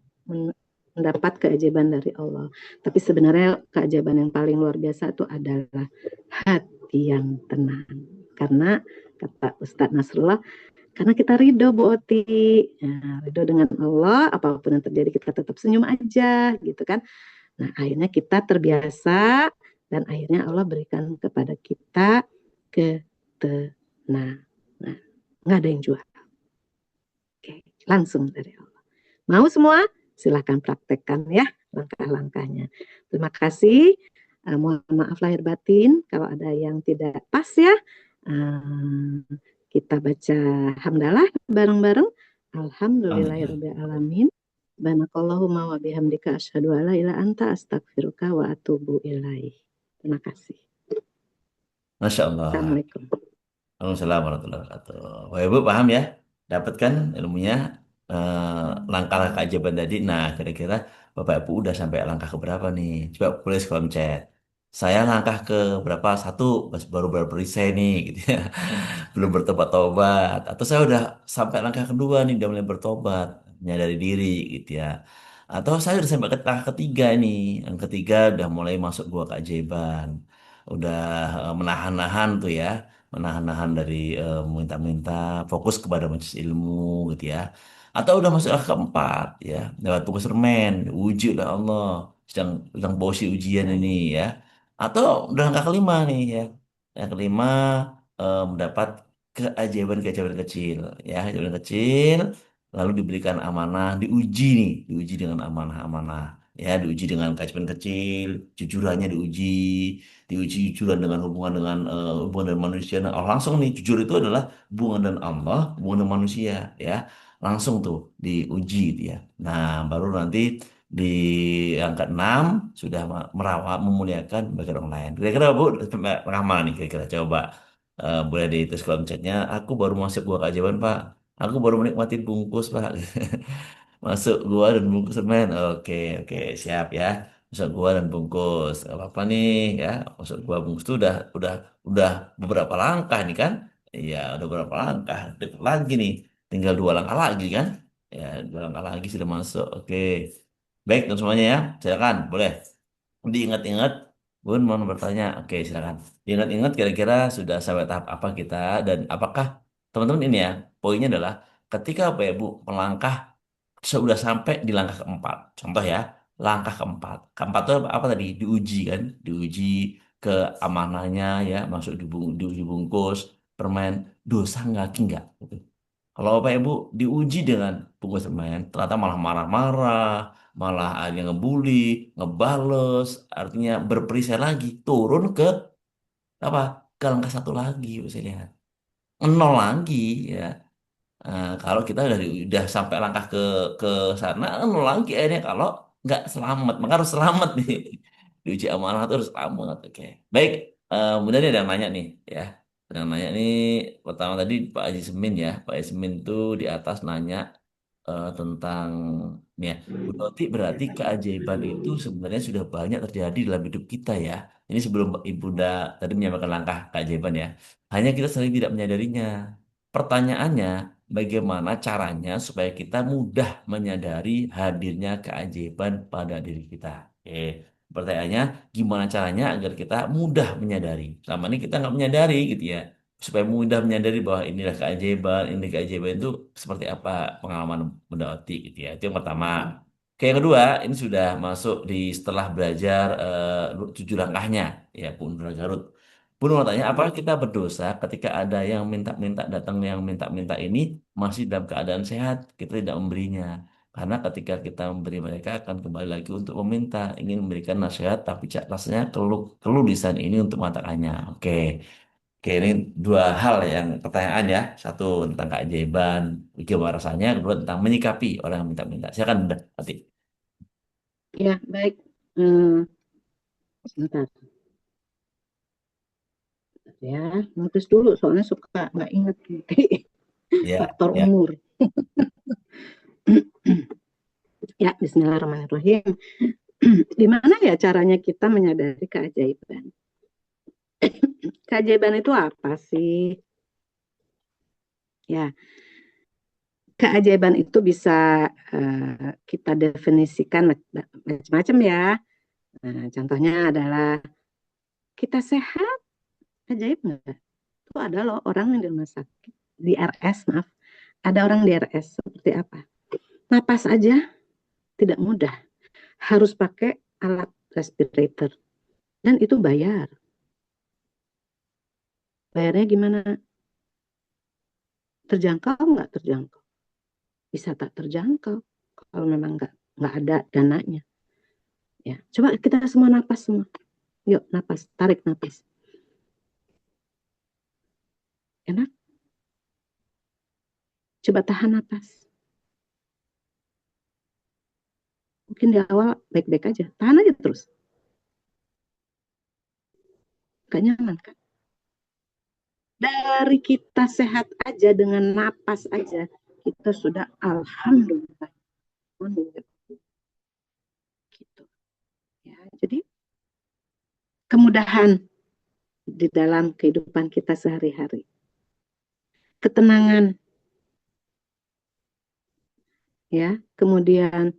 mendapat keajaiban dari Allah. Tapi sebenarnya keajaiban yang paling luar biasa itu adalah hati yang tenang. Karena kata Ustadz Nasrullah, karena kita ridho Bu Oti, ya, ridho dengan Allah, apapun yang terjadi kita tetap senyum aja gitu kan. Nah akhirnya kita terbiasa dan akhirnya Allah berikan kepada kita ketenangan. Nah, nggak ada yang jual. Oke, langsung dari Allah. Mau semua? Silahkan praktekkan ya langkah-langkahnya. Terima kasih. Mohon maaf lahir batin kalau ada yang tidak pas ya. Kita baca hamdalah bareng-bareng. Alhamdulillahirabbil alamin. Banakallahumma wa bihamdika asyhadu alla ilaha anta astaghfiruka wa atubu ilaih. Terima kasih. Masya Allah. Assalamualaikum. Waalaikumsalam warahmatullahi wabarakatuh. Wah, Ibu paham ya? Dapat kan ilmunya, langkah-langkah keajaiban tadi. Nah, kira-kira Bapak Ibu udah sampai langkah ke berapa nih? Coba boleh scroll chat. Saya langkah ke berapa? Satu, baru berisai nih, gitu ya. Belum bertobat-tobat. Atau saya udah sampai langkah kedua nih, udah mulai bertobat, menyadari diri, gitu ya. Atau saya udah sampai ke langkah ketiga nih. Yang ketiga udah mulai masuk gua keajaiban. Udah menahan-nahan tuh ya, menahan-nahan dari minta-minta, fokus kepada majelis ilmu gitu ya. Atau udah masuk ke keempat ya, lewat tugas permen, uji oleh Allah, sedang bosi ujian ini ya. Atau udah angka kelima nih ya, yang kelima mendapat keajaiban-keajaiban kecil ya, keajaiban kecil, lalu diberikan amanah, diuji nih, diuji dengan amanah-amanah ya, diuji dengan keajaiban kecil, jujurannya diuji, diuji jujuran dengan hubungan dengan manusia. Nah, oh, langsung nih jujur itu adalah hubungan dengan Allah, hubungan dengan manusia ya. Langsung tuh diuji gitu ya. Nah, baru nanti di angka 6 sudah merawat, memuliakan bagi orang lain. Kira-kira Bu, sampai angka mana nih kira-kira? Coba boleh ditulis kolom chatnya. Aku baru masuk gua keajaiban, Pak. Aku baru menikmati bungkus, Pak. Masuk gua dan bungkus semen. Oke, oke, siap ya. Masuk gua dan bungkus. Gak apa-apa nih ya. Masuk gua bungkus itu udah beberapa langkah nih kan? Iya, udah beberapa langkah. Deket lagi nih. Tinggal 2 langkah lagi kan? Ya, 2 langkah lagi sudah masuk. Oke. Baik, teman semuanya ya. Silakan, boleh. Diingat-ingat, Bun mau bertanya. Oke, silakan. Diingat-ingat kira-kira sudah sampai tahap apa kita dan apakah teman-teman ini ya, poinnya adalah ketika Bapak Ibu melangkah sudah sampai di langkah keempat. Contoh ya, langkah keempat. Keempat itu apa tadi? Diuji kan? Diuji keamanannya ya, masuk diuji bungkus, permen, dosa nggak? Gitu. Kalau Bapak Ibu diuji dengan bungkus permen, ternyata malah marah-marah, malah ada yang ngebully, ngebales, artinya berperisai lagi, turun ke apa? Ke langkah satu lagi, saya lihat. Nol lagi ya. Kalau kita udah sampai langkah ke sana, nol lagi akhirnya kalau nggak selamat, maka harus selamat nih. Diuji amanah itu harus selamat. Oke, baik. Kemudian ada yang nanya nih, ya. Ada yang nanya nih, pertama tadi Pak Haji Semin ya, Pak Haji Semin tuh di atas nanya tentang nih ya, Bu Doti berarti keajaiban itu sebenarnya sudah banyak terjadi dalam hidup kita ya. Ini sebelum Ibunda tadi menyampaikan langkah keajaiban ya. Hanya kita sering tidak menyadarinya. Pertanyaannya, bagaimana caranya supaya kita mudah menyadari hadirnya keajaiban pada diri kita? Oke, pertanyaannya, gimana caranya agar kita mudah menyadari? Selama ini kita nggak menyadari gitu ya. Supaya mudah menyadari bahwa inilah keajaiban, ini keajaiban itu seperti apa pengalaman mendapati gitu ya. Itu yang pertama. Oke, yang kedua, ini sudah masuk di setelah belajar 7 langkahnya ya, Bung Garut. Bun mau tanya, apakah kita berdosa ketika ada yang minta-minta datang yang minta-minta ini masih dalam keadaan sehat, kita tidak memberinya. Karena ketika kita memberi mereka akan kembali lagi untuk meminta, ingin memberikan nasihat, tapi rasanya keluh lisan ini untuk mengatakannya. Oke, Oke, ini dua hal yang pertanyaan ya. Satu tentang keajaiban, gimana rasanya. Kedua tentang menyikapi orang yang minta-minta. Silakan udah, nanti. Ya, baik. Hmm, sebentar ya, notis dulu soalnya suka nggak inget nanti. Ya, Faktor ya. umur. Ya, Bismillahirrahmanirrahim. Gimana ya caranya kita menyadari keajaiban? Keajaiban itu apa sih? Ya, keajaiban itu bisa kita definisikan macam-macam ya. Nah, contohnya adalah kita sehat, ajaib nggak? Itu ada loh orang yang di rumah sakit, di RS, maaf. Ada orang di RS seperti apa? Napas aja tidak mudah, harus pakai alat respirator. Dan itu bayar. Bayarnya gimana? Terjangkau nggak terjangkau? Bisa tak terjangkau kalau memang nggak ada dananya. Ya, coba kita semua napas semua. Yuk napas, tarik napas. Enak? Coba tahan napas. Mungkin di awal baik-baik aja, tahan aja terus. Gak nyaman kan? Dari kita sehat aja dengan napas aja, kita sudah alhamdulillah. Gitu. Ya, jadi kemudahan di dalam kehidupan kita sehari-hari. Ketenangan, ya. Kemudian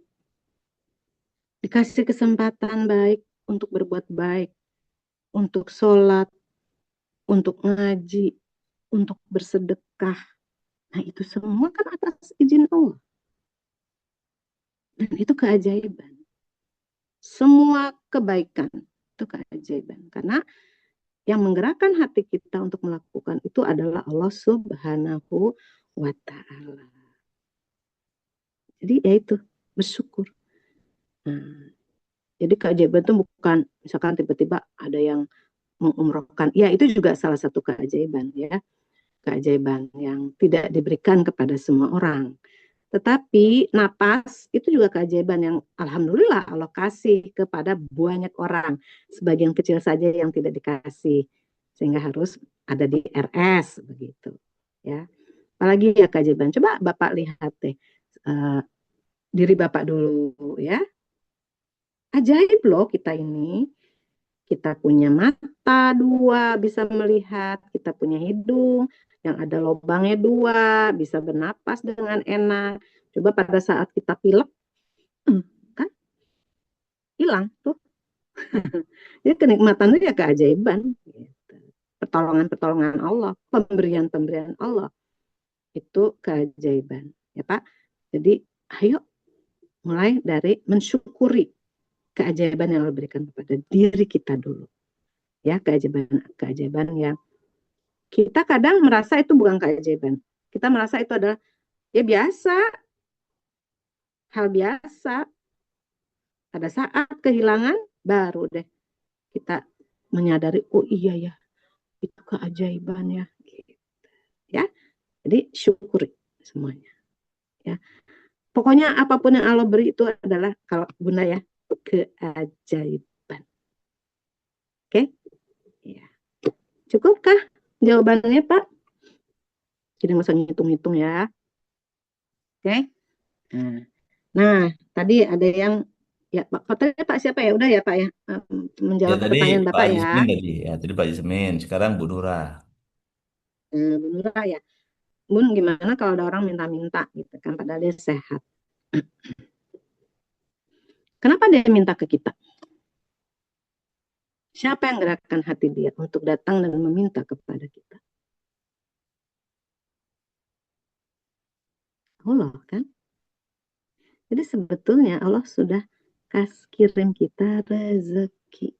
dikasih kesempatan baik untuk berbuat baik, untuk sholat, untuk ngaji, untuk bersedekah. Nah, itu semua kan atas izin Allah. Dan itu keajaiban. Semua kebaikan itu keajaiban. Karena yang menggerakkan hati kita untuk melakukan itu adalah Allah Subhanahu wa Ta'ala. Jadi ya itu, bersyukur. Nah, jadi keajaiban itu bukan misalkan tiba-tiba ada yang mengumrohkan. Ya, itu juga salah satu keajaiban ya. Keajaiban yang tidak diberikan kepada semua orang. Tetapi napas itu juga keajaiban yang alhamdulillah Allah kasih kepada banyak orang. Sebagian kecil saja yang tidak dikasih. Sehingga harus ada di RS begitu. Ya. Apalagi ya keajaiban. Coba Bapak lihat deh diri Bapak dulu ya. Ajaib loh kita ini. Kita punya mata dua, bisa melihat. Kita punya hidung yang ada lubangnya dua, bisa bernapas dengan enak. Coba pada saat kita pilek, kan hilang tuh. Jadi kenikmatan itu ya keajaiban. Gitu. Pertolongan-pertolongan Allah, pemberian-pemberian Allah. Itu keajaiban. Ya Pak. Jadi ayo mulai dari mensyukuri keajaiban yang Allah berikan kepada diri kita dulu. Ya, keajaiban yang kita kadang merasa itu bukan keajaiban. Kita merasa itu adalah ya biasa, hal biasa. Pada saat kehilangan baru deh kita menyadari oh iya ya, itu keajaiban ya. Ya. Jadi syukuri semuanya. Ya. Pokoknya apapun yang Allah beri itu adalah kalau Bunda ya keajaiban. Oke? Ya. Cukupkah jawabannya Pak? Jadi nggak usah ngitung-ngitung ya. Oke? Nah, nah, tadi ada yang ya Pak, tadi Pak siapa ya? Udah ya Pak ya Ya menjawab tadi pertanyaan Pak Bapak ya. Yasmin tadi. Ya tadi Pak Yasmin. Sekarang Bu Nura. Bu Nura ya. Bun gimana kalau ada orang minta-minta gitu kan padahal dia sehat. Kenapa dia minta ke kita? Siapa yang gerakkan hati dia untuk datang dan meminta kepada kita? Allah kan? Jadi sebetulnya Allah sudah kirim kita rezeki.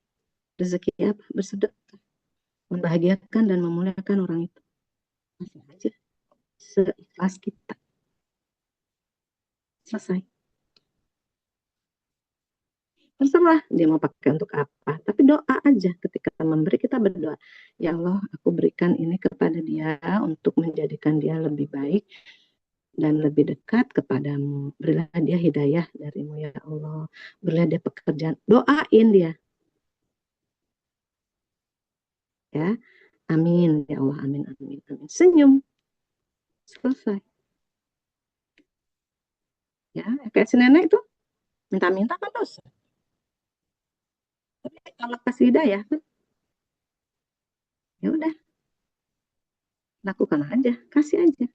Rezeki apa? Bersedekah. Membahagiakan dan memuliakan orang itu. Masih aja. Seikhlas kita. Selesai. Terserah dia mau pakai untuk apa. Tapi doa aja ketika memberi kita berdoa. Ya Allah, aku berikan ini kepada dia untuk menjadikan dia lebih baik dan lebih dekat kepadamu. Berilah dia hidayah darimu ya Allah. Berilah dia pekerjaan. Doain dia. Ya, amin ya Allah, amin, amin, amin. Senyum, selesai. Ya, kayak si nenek itu minta-minta kan dosa. Tapi kalau kasih hidayah kan, ya udah lakukan aja, kasih aja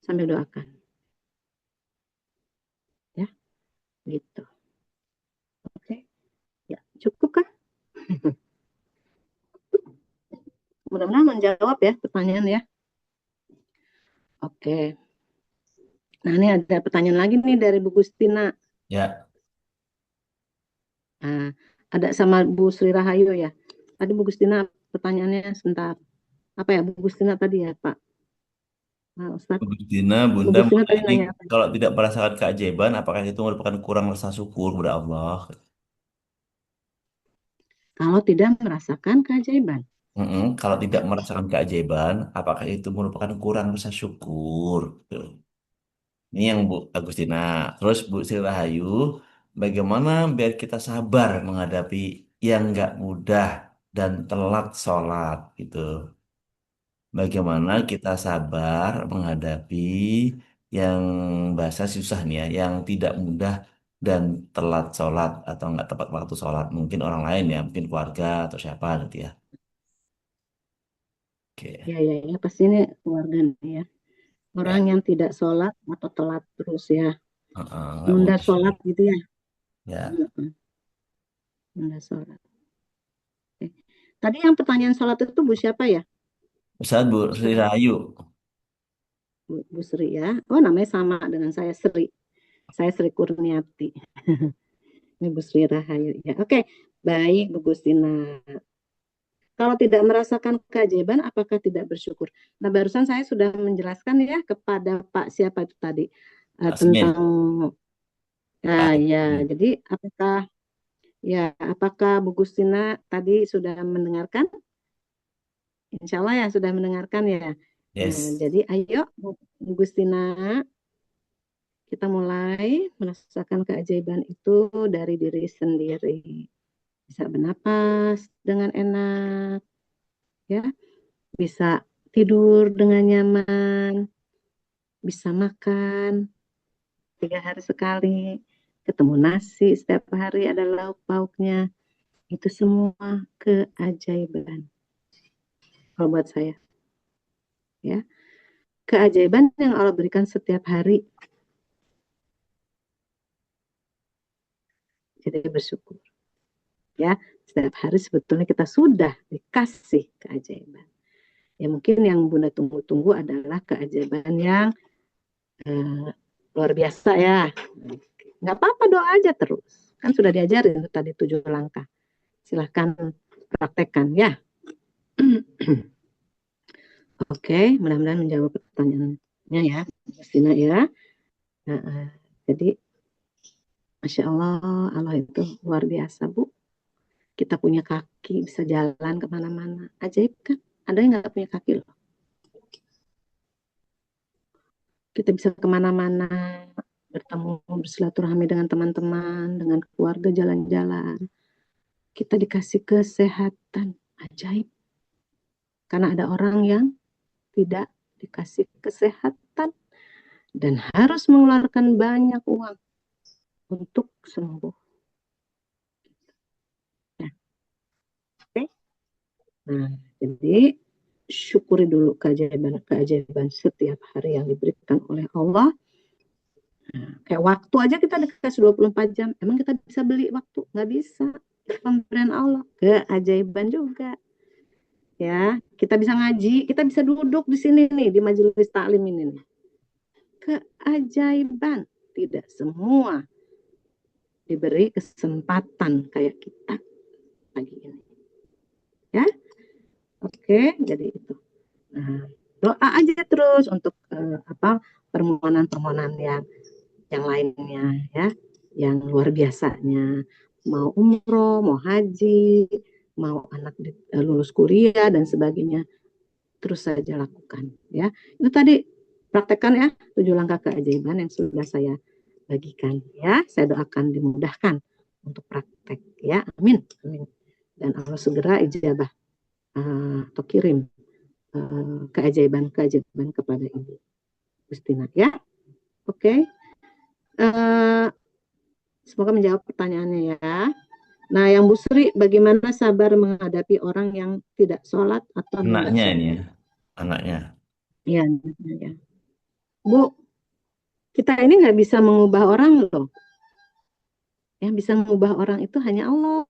sambil doakan, ya, gitu. Oke, ya cukup kan? Mudah-mudahan menjawab ya pertanyaan ya. Oke. Nah, ini ada pertanyaan lagi nih dari Bu Gustina. Ya, Nah, ada sama Bu Sri Rahayu ya. Tadi Bu Gustina pertanyaannya sebentar. Apa ya Bu Gustina tadi ya Pak? Nah, Ustaz. Bu Dina, Bu Bunda Gustina tadi mengenai nanya apa? kalau tidak merasakan keajaiban, apakah itu merupakan kurang rasa syukur kepada Allah? Kalau tidak merasakan keajaiban. Kalau tidak merasakan keajaiban, apakah itu merupakan kurang rasa syukur? Tuh. Ini yang Bu Agustina. Terus Bu Sri Rahayu, bagaimana biar kita sabar menghadapi yang nggak mudah dan telat sholat gitu. Bagaimana kita sabar menghadapi yang bahasa susah nih ya, yang tidak mudah dan telat sholat atau nggak tepat waktu sholat. Mungkin orang lain ya, mungkin keluarga atau siapa gitu ya. Oke, Ya, ya, ya. Pasti ini keluarga nih ya. Orang ya, yang tidak sholat atau telat terus ya. nggak Nunda mudah. sholat gitu ya. Ya, Nunda sholat. Oke. Tadi yang pertanyaan sholat itu Bu siapa ya? Ustaz Bu Sri Ustaz Rahayu. Bu Sri ya. Oh namanya sama dengan saya Sri. Saya Sri Kurniati. Ini Bu Sri Rahayu ya. Oke. Baik Bu Gustina. Kalau tidak merasakan keajaiban, apakah tidak bersyukur? Nah, barusan saya sudah menjelaskan ya kepada Pak siapa itu tadi Asmin. tentang ya. Asmin. Jadi apakah Bu Gustina tadi sudah mendengarkan? Insya Allah ya sudah mendengarkan ya. Nah, Yes. jadi ayo Bu Gustina, kita mulai merasakan keajaiban itu dari diri sendiri. Bisa bernapas dengan enak, ya, bisa tidur dengan nyaman, bisa makan 3 hari sekali, ketemu nasi setiap hari ada lauk pauknya. Itu semua keajaiban kalau buat saya, ya. Keajaiban yang Allah berikan setiap hari. Jadi bersyukur, ya. Setiap hari sebetulnya kita sudah dikasih keajaiban. Ya mungkin yang Bunda tunggu-tunggu adalah keajaiban yang eh, luar biasa ya. Nggak apa-apa, doa aja terus. Kan sudah diajarin tadi 7 langkah. Silahkan praktekkan ya. Oke, mudah-mudahan menjawab pertanyaannya ya, Justina ya. Nah, jadi Masya Allah, Allah itu luar biasa Bu. Kita punya kaki, bisa jalan kemana-mana. Ajaib kan? Ada yang nggak punya kaki loh. Kita bisa kemana-mana, bertemu, bersilaturahmi dengan teman-teman, dengan keluarga, jalan-jalan. Kita dikasih kesehatan, ajaib. Karena ada orang yang tidak dikasih kesehatan dan harus mengeluarkan banyak uang untuk sembuh. Nah, okay. Nah, jadi syukuri dulu keajaiban setiap hari yang diberikan oleh Allah. Nah, kayak waktu aja kita dikasih 24 jam. Emang kita bisa beli waktu? Nggak bisa. Pemberian Allah. Keajaiban juga. Ya, kita bisa ngaji, kita bisa duduk di sini nih, di majelis taklim ini nih. Keajaiban. Tidak semua diberi kesempatan kayak kita pagi ini. Ya, oke, jadi itu. Nah, doa aja terus untuk permohonan-permohonan yang lainnya ya. yang luar biasanya. Mau umroh, mau haji, mau anak lulus kuliah dan sebagainya, terus saja lakukan ya. Itu tadi praktekkan ya 7 langkah keajaiban yang sudah saya bagikan ya. Saya doakan dimudahkan untuk praktek ya. Amin. Amin. Dan Allah segera ijabah atau kirim keajaiban-keajaiban kepada Ibu Justina ya. Oke. Okay. Semoga menjawab pertanyaannya ya. Nah, yang Bu Sri, bagaimana sabar menghadapi orang yang tidak sholat atau nunda Anaknya ini ya, sholat? anaknya. Ya, ya. Bu, kita ini nggak bisa mengubah orang loh. Yang bisa mengubah orang itu hanya Allah.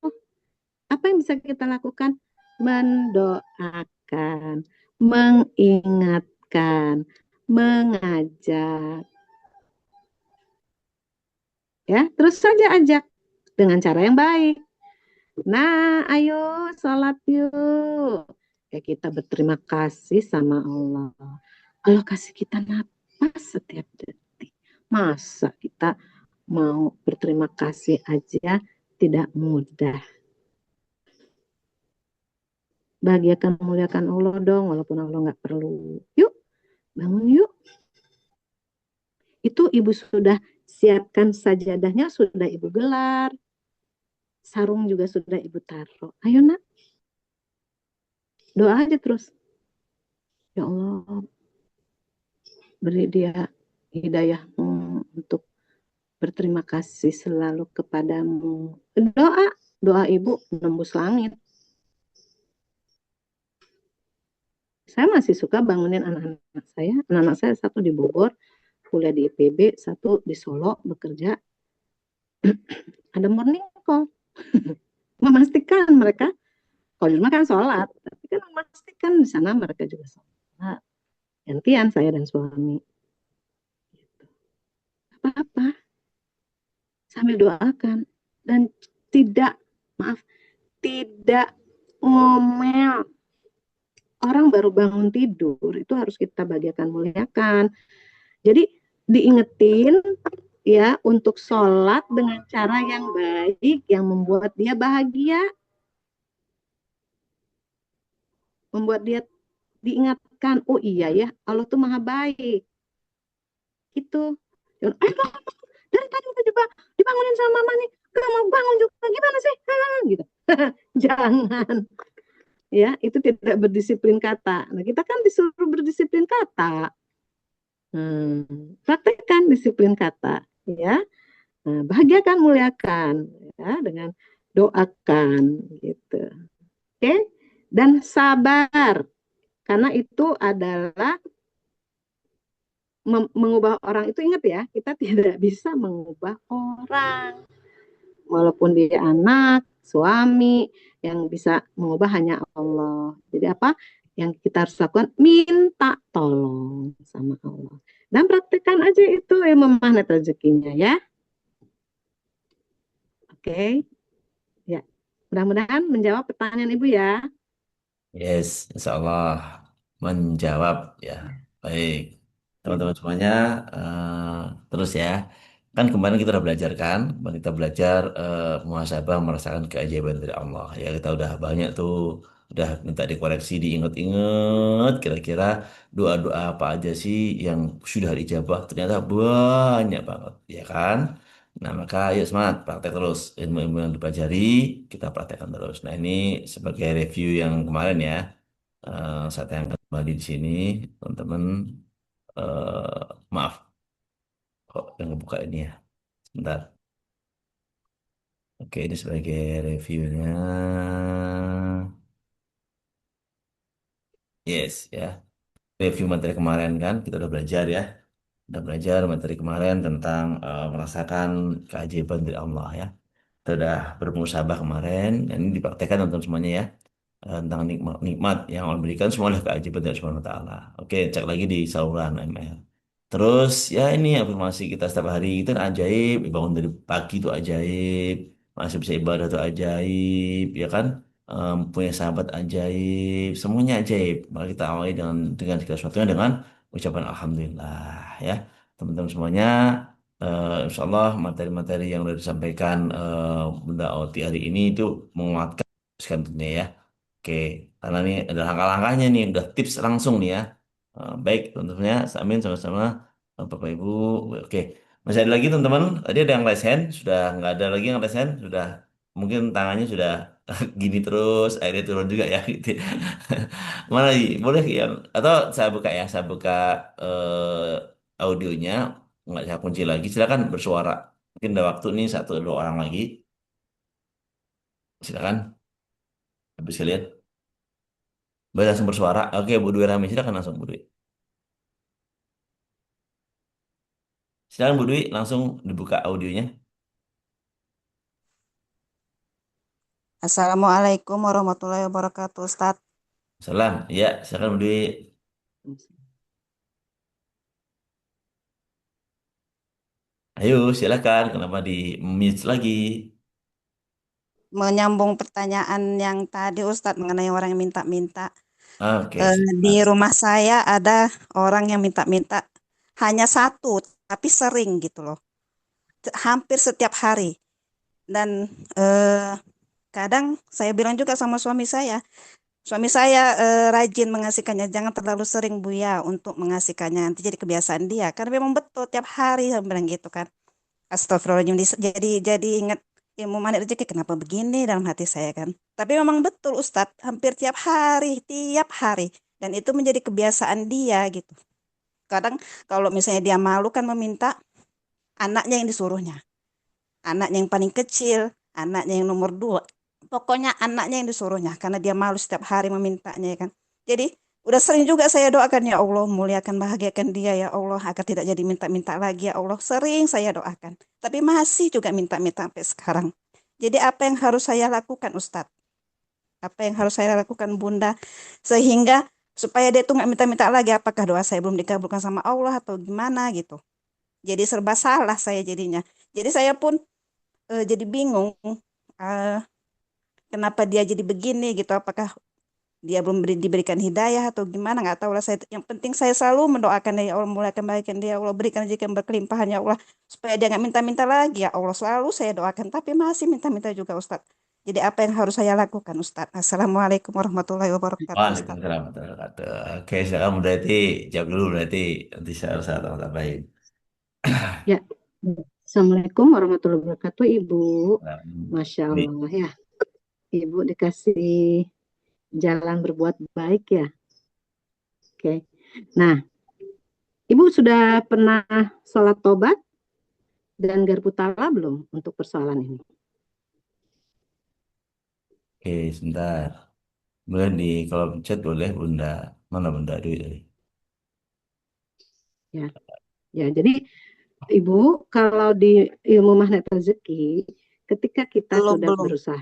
Apa yang bisa kita lakukan? Mendoakan, mengingatkan, mengajak. Ya, terus saja ajak dengan cara yang baik. Nah, ayo sholat yuk. Ya kita berterima kasih sama Allah. Allah kasih kita napas setiap detik. Masa kita mau berterima kasih aja tidak mudah. Bahagiakan, muliakan Allah dong, walaupun Allah nggak perlu. Yuk, bangun yuk. Itu ibu sudah siapkan sajadahnya, sudah ibu gelar. Sarung juga sudah ibu taruh. Ayo nak, doa aja terus. Ya Allah, beri dia hidayah untuk berterima kasih selalu kepadamu. Doa, doa ibu menembus langit. Saya masih suka bangunin anak-anak saya. Anak-anak saya satu di Bogor, kuliah di IPB, satu di Solo bekerja. Ada morning call. Memastikan mereka, kalau di rumah kan sholat, tapi kan memastikan di sana mereka juga sholat. Gantian saya dan suami. Gitu. Apa-apa, sambil doakan. Dan tidak, maaf, tidak ngomel. Orang baru bangun tidur, itu harus kita bagikan, muliakan. Jadi diingetin ya untuk sholat dengan cara yang baik, yang membuat dia bahagia, membuat dia diingatkan, oh iya ya, Allah tuh maha baik. Itu. Dari tadi udah dibangunin sama mama nih, gak mau bangun juga, gimana sih? Gitu. Jangan. Ya, itu tidak berdisiplin kata. Nah, kita kan disuruh berdisiplin kata. Praktekkan disiplin kata, ya. Nah, bahagiakan, muliakan, ya, dengan doakan, gitu. Oke, dan sabar, karena itu adalah mengubah orang itu, ingat ya, kita tidak bisa mengubah orang, walaupun dia anak, suami, yang bisa mengubah hanya Allah. Jadi apa yang kita harus lakukan? Minta tolong sama Allah. Dan praktekkan aja itu yang memagnet rezekinya ya. Oke, ya. Mudah-mudahan menjawab pertanyaan Ibu ya. Yes, insya Allah menjawab ya. Baik, teman-teman semuanya, terus ya. Kan kemarin kita udah belajar kan, kemarin kita belajar muhasabah merasakan keajaiban dari Allah. Ya kita udah banyak tuh, udah minta dikoreksi, diinget-inget. Kira-kira doa-doa apa aja sih yang sudah dijabah? Ternyata banyak banget, ya kan? Nah maka ayo semangat, praktek terus ilmu-ilmu yang dipelajari, kita praktekkan terus. Nah ini sebagai review yang kemarin ya. Saat yang kembali di sini, teman-teman, maaf, kok yang ngebuka ini ya. Sebentar. Oke, ini sebagai reviewnya. Yes, ya. Review materi kemarin kan, kita udah belajar ya. Udah belajar materi kemarin tentang merasakan keajaiban dari Allah ya. Kita udah bermusabah kemarin, dan ini dipraktekkan untuk semuanya ya. Tentang nikmat yang Allah berikan semuanya keajaiban dari Subhanahu wa Ta'ala. Oke, cek lagi di saluran ML. Terus ya ini afirmasi kita setiap hari itu kan ajaib, bangun dari pagi itu ajaib, masih bisa ibadah itu ajaib, ya kan? Punya sahabat ajaib, semuanya ajaib. Maka kita awali dengan segala sesuatunya dengan ucapan alhamdulillah ya. Teman-teman semuanya, Insya Allah materi-materi yang sudah disampaikan Bunda Oti hari ini itu menguatkan tentunya ya. Oke, karena ini ada langkah-langkahnya nih, udah tips langsung nih ya. Baik, tentunya, amin sama-sama Bapak Ibu. Oke, masih ada lagi teman-teman. Tadi ada yang raise hand, sudah nggak ada lagi yang raise hand, sudah mungkin tangannya sudah gini terus, akhirnya turun juga ya. Gitu. Mana lagi? Boleh yang atau saya buka ya, saya buka audionya, nggak saya kunci lagi. Silakan bersuara. Mungkin ada waktu nih satu dua orang lagi. Silakan. Habis kalian. Boleh langsung bersuara. Oke, Bu Dwi Rami, silakan langsung Bu Dwi. Silakan Bu Dwi, langsung dibuka audionya. Assalamualaikum warahmatullahi wabarakatuh, Ustadz. Salam. Ya, silakan Bu Dwi. Ayo, silakan. Kenapa di mute lagi? Menyambung pertanyaan yang tadi Ustadz mengenai orang yang minta-minta. Oke, Di silakan. rumah saya ada orang yang minta-minta hanya satu, tapi sering gitu loh. Hampir setiap hari. Dan kadang saya bilang juga sama suami saya. Suami saya rajin mengasihkannya, jangan terlalu sering Bu ya untuk mengasihkannya. Nanti jadi kebiasaan dia. Karena memang betul tiap hari saya bilang gitu kan. Astagfirullahaladzim, jadi ingat ilmu mana rezeki kenapa begini dalam hati saya kan. Tapi memang betul Ustadz, hampir tiap hari. Dan itu menjadi kebiasaan dia gitu. Kadang kalau misalnya dia malu kan meminta anaknya yang disuruhnya. Anaknya yang paling kecil, anaknya yang nomor dua. Pokoknya anaknya yang disuruhnya karena dia malu setiap hari memintanya ya kan. Jadi udah sering juga saya doakan ya Allah muliakan bahagiakan dia ya Allah agar tidak jadi minta-minta lagi ya Allah. Sering saya doakan. Tapi masih juga minta-minta sampai sekarang. Jadi apa yang harus saya lakukan Ustadz? Apa yang harus saya lakukan Bunda? Sehingga supaya dia tuh nggak minta-minta lagi. Apakah doa saya belum dikabulkan sama Allah atau gimana gitu. Jadi serba salah saya jadinya. Jadi saya pun jadi bingung. eh, Kenapa dia jadi begini gitu? Apakah dia belum diberikan hidayah atau gimana? Nggak tahu lah. Yang penting saya selalu mendoakan ya Allah mulakan baikkan dia. Ya Allah berikan rezeki yang berkelimpahan ya Allah supaya dia nggak minta-minta lagi ya Allah selalu saya doakan. Tapi masih minta-minta juga Ustadz. Jadi apa yang harus saya lakukan Ustadz? Assalamualaikum warahmatullahi wabarakatuh Ustadz. Waalaikumsalam warahmatullahi wabarakatuh. Oke, silakan berarti jawab dulu berarti nanti saya tambahin. Ya, Assalamualaikum warahmatullahi wabarakatuh, Ibu. Masya Nah, Allah ya, Ibu dikasih jalan berbuat baik ya. Oke. Nah, Ibu sudah pernah sholat tobat dan garpu tala belum untuk persoalan ini? Oke, sebentar. Boleh di kalau chat boleh Bunda. Mana Bunda Dwi tadi? Ya, ya. Jadi Ibu, kalau di ilmu magnet rezeki, ketika kita Belum, sudah belum. berusaha,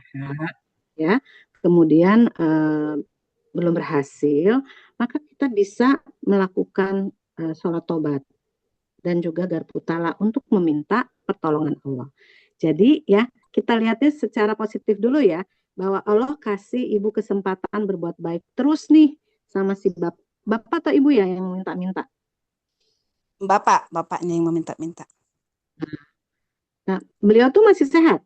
ya, kemudian belum berhasil, maka kita bisa melakukan sholat tobat dan juga garpu tala untuk meminta pertolongan Allah. Jadi ya, kita lihatnya secara positif dulu ya, bahwa Allah kasih ibu kesempatan berbuat baik terus nih sama si bapak atau ibu ya yang minta-minta. Bapaknya yang meminta-minta. Nah, beliau tuh masih sehat.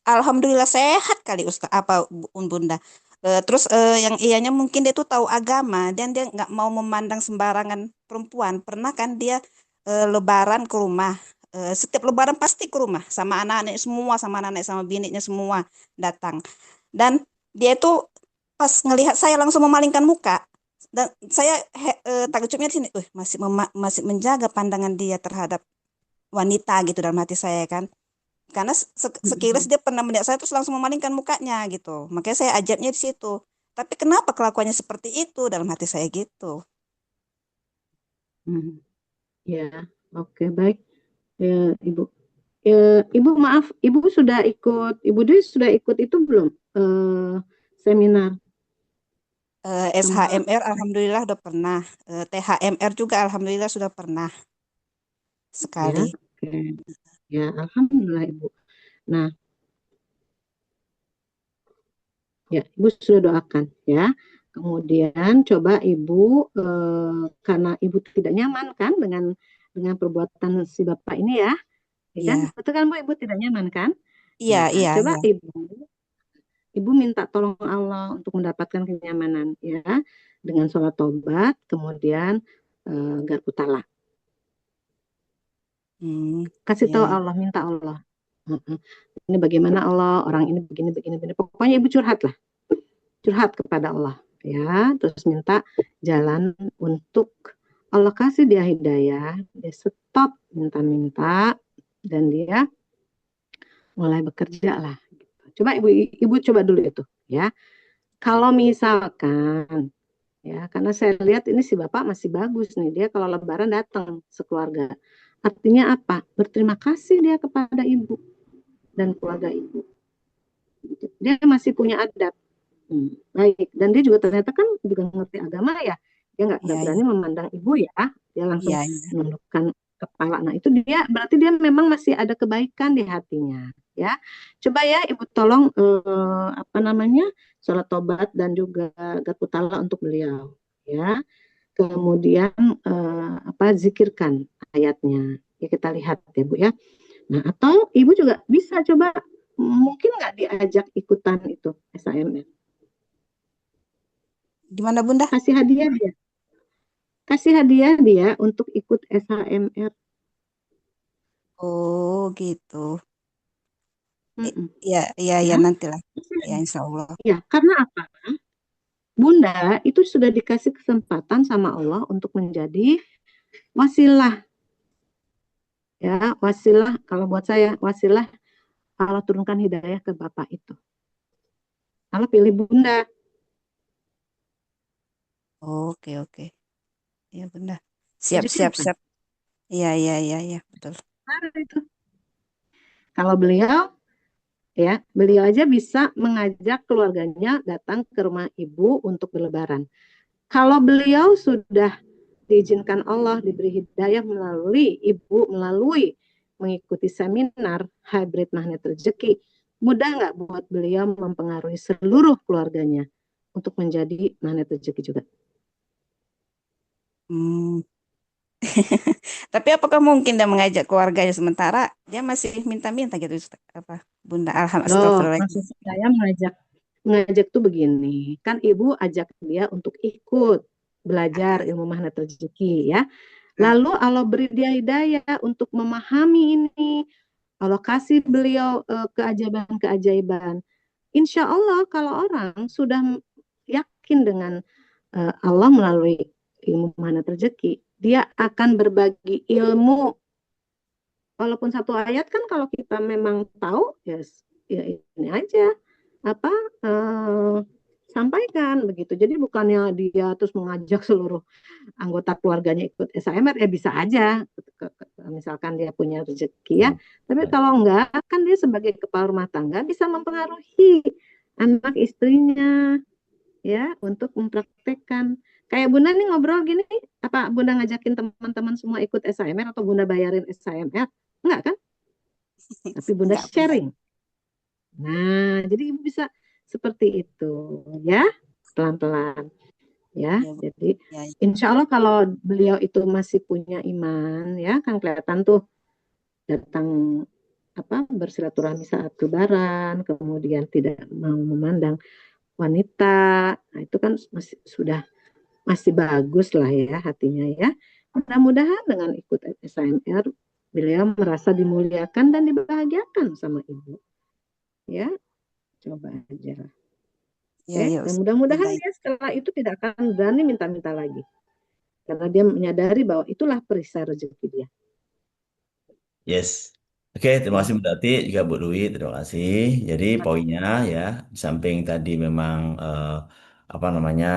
Alhamdulillah sehat kali Ustaz apa Bunda. Terus yang ianya mungkin dia tuh tahu agama dan dia nggak mau memandang sembarangan perempuan. Pernah kan dia lebaran ke rumah. Setiap lebaran pasti ke rumah sama anak-anak semua, sama anak-anak sama biniknya semua datang. Dan dia itu pas ngelihat saya langsung memalingkan muka. Dan saya takjubnya di sini, masih menjaga pandangan dia terhadap wanita gitu dalam hati saya kan. Karena sekilas dia pernah melihat saya terus langsung memalingkan mukanya gitu. Makanya saya ajaknya di situ. Tapi kenapa kelakuannya seperti itu dalam hati saya gitu. Hmm. Ya, oke baik. Ibu, Ibu maaf, Ibu Dwi sudah ikut itu belum? Seminar sama SHMR Alhamdulillah udah pernah. THMR juga Alhamdulillah sudah pernah ya, sekali. oke. Ya, alhamdulillah Ibu. Nah, ya, Ibu sudah doakan ya. Kemudian coba Ibu karena Ibu tidak nyaman kan dengan dengan perbuatan si bapak ini ya, ya kan? Iya. Betul kan Bu? Ibu tidak nyaman kan? Iya, Nah, iya, coba iya. ibu minta tolong Allah untuk mendapatkan kenyamanan ya, dengan sholat tobat, kemudian garpu talak. Hmm, Kasih iya, tahu iya. Allah, minta Allah. Heeh. Ini bagaimana Allah, orang ini begini, begini, begini. Pokoknya ibu curhat lah, curhat kepada Allah ya, terus minta jalan untuk Allah kasih dia hidayah, dia stop minta-minta dan dia mulai bekerja lah. Coba ibu coba dulu itu ya. Kalau misalkan ya, karena saya lihat ini si bapak masih bagus nih, dia kalau Lebaran datang sekeluarga. Artinya apa? Berterima kasih dia kepada ibu dan keluarga ibu. Dia masih punya adab. Baik, dan dia juga ternyata kan juga ngerti agama ya, dia nggak Iya, berani iya. memandang ibu ya, dia langsung Iya, iya. menundukkan kepala. Nah itu dia berarti dia memang masih ada kebaikan di hatinya ya. Coba ya ibu tolong apa namanya, sholat tobat dan juga garputala untuk beliau ya. Kemudian apa, zikirkan ayatnya ya, kita lihat ya Bu ya. Nah atau ibu juga bisa coba, mungkin nggak diajak ikutan itu SAMR, Gimana Bunda? kasih hadiah dia, kasih hadiah dia untuk ikut SHMR. Oh, gitu. Mm-mm. Iya, iya, iya, Ya, nantilah. Ya, insya Allah. ya, karena apa? Bunda itu sudah dikasih kesempatan sama Allah untuk menjadi wasilah, ya, wasilah. Kalau buat saya, wasilah Allah turunkan hidayah ke Bapak itu. Allah pilih Bunda. Oke, oke. Iya, Bunda. Siap, Jadi siap, apa? siap. Iya, iya, iya, iya, betul. Nah, itu. Kalau beliau, ya, beliau aja bisa mengajak keluarganya datang ke rumah ibu untuk berlebaran. Kalau beliau sudah diizinkan Allah, diberi hidayah melalui ibu, melalui mengikuti seminar hybrid magnet rezeki, mudah nggak buat beliau mempengaruhi seluruh keluarganya untuk menjadi magnet rezeki juga? Hmm. Tapi apakah mungkin dia mengajak keluarganya sementara dia masih minta-minta gitu, apa, Bunda? Alhamdulillah, Loh, astagfirullahaladzim. maksud saya mengajak tuh begini, kan ibu ajak dia untuk ikut belajar ilmu magnet rezeki ya. Lalu Allah beri dia hidayah untuk memahami ini, Allah kasih beliau keajaiban-keajaiban. Insya Allah kalau orang sudah yakin dengan Allah melalui ilmu mana rezeki, dia akan berbagi ilmu. Walaupun satu ayat kan kalau kita memang tahu, ya, ya ini aja apa, eh, sampaikan begitu. Jadi bukannya dia terus mengajak seluruh anggota keluarganya ikut SAMR, ya bisa aja misalkan dia punya rezeki ya. Tapi kalau enggak, kan dia sebagai kepala rumah tangga bisa mempengaruhi anak istrinya ya untuk mempraktekkan. Kayak Bunda nih ngobrol gini, apa Bunda ngajakin teman-teman semua ikut SAMR atau Bunda bayarin SAMR? Enggak kan? Tapi Bunda Enggak, Bunda. sharing. Nah, jadi Ibu bisa seperti itu ya, pelan-pelan ya. Ya, Bu. Jadi Ya, ya. insya Allah kalau beliau itu masih punya iman ya, kan kelihatan tuh datang apa, bersilaturahmi saat lebaran, kemudian tidak mau memandang wanita, nah itu kan masih bagus lah ya hatinya ya. Mudah-mudahan dengan ikut SAMR beliau merasa dimuliakan dan dibahagiakan sama ibu ya, coba aja. Ya, Oke, ya, dan ya, mudah-mudahan baik. dia setelah itu tidak akan berani minta-minta lagi karena dia menyadari bahwa itulah perisai rezeki dia. Yes. Oke, terima Ya. kasih Bu Tati, juga Bu Dwi, terima kasih. Jadi poinnya ya, di samping tadi memang apa namanya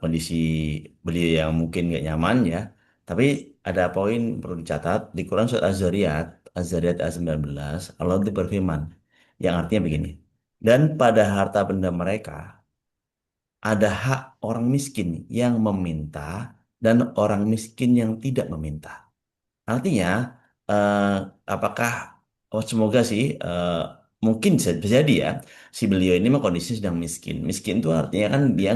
kondisi beliau yang mungkin nggak nyaman ya, tapi ada poin perlu dicatat di Quran surat Az-Zariyat, Az-Zariyat ayat 19, Allah itu berfirman, yang artinya begini, dan pada harta benda mereka ada hak orang miskin yang meminta dan orang miskin yang tidak meminta. Artinya, eh, apakah, oh semoga sih, mungkin bisa jadi ya, si beliau ini mah kondisi sedang miskin. Miskin itu artinya kan dia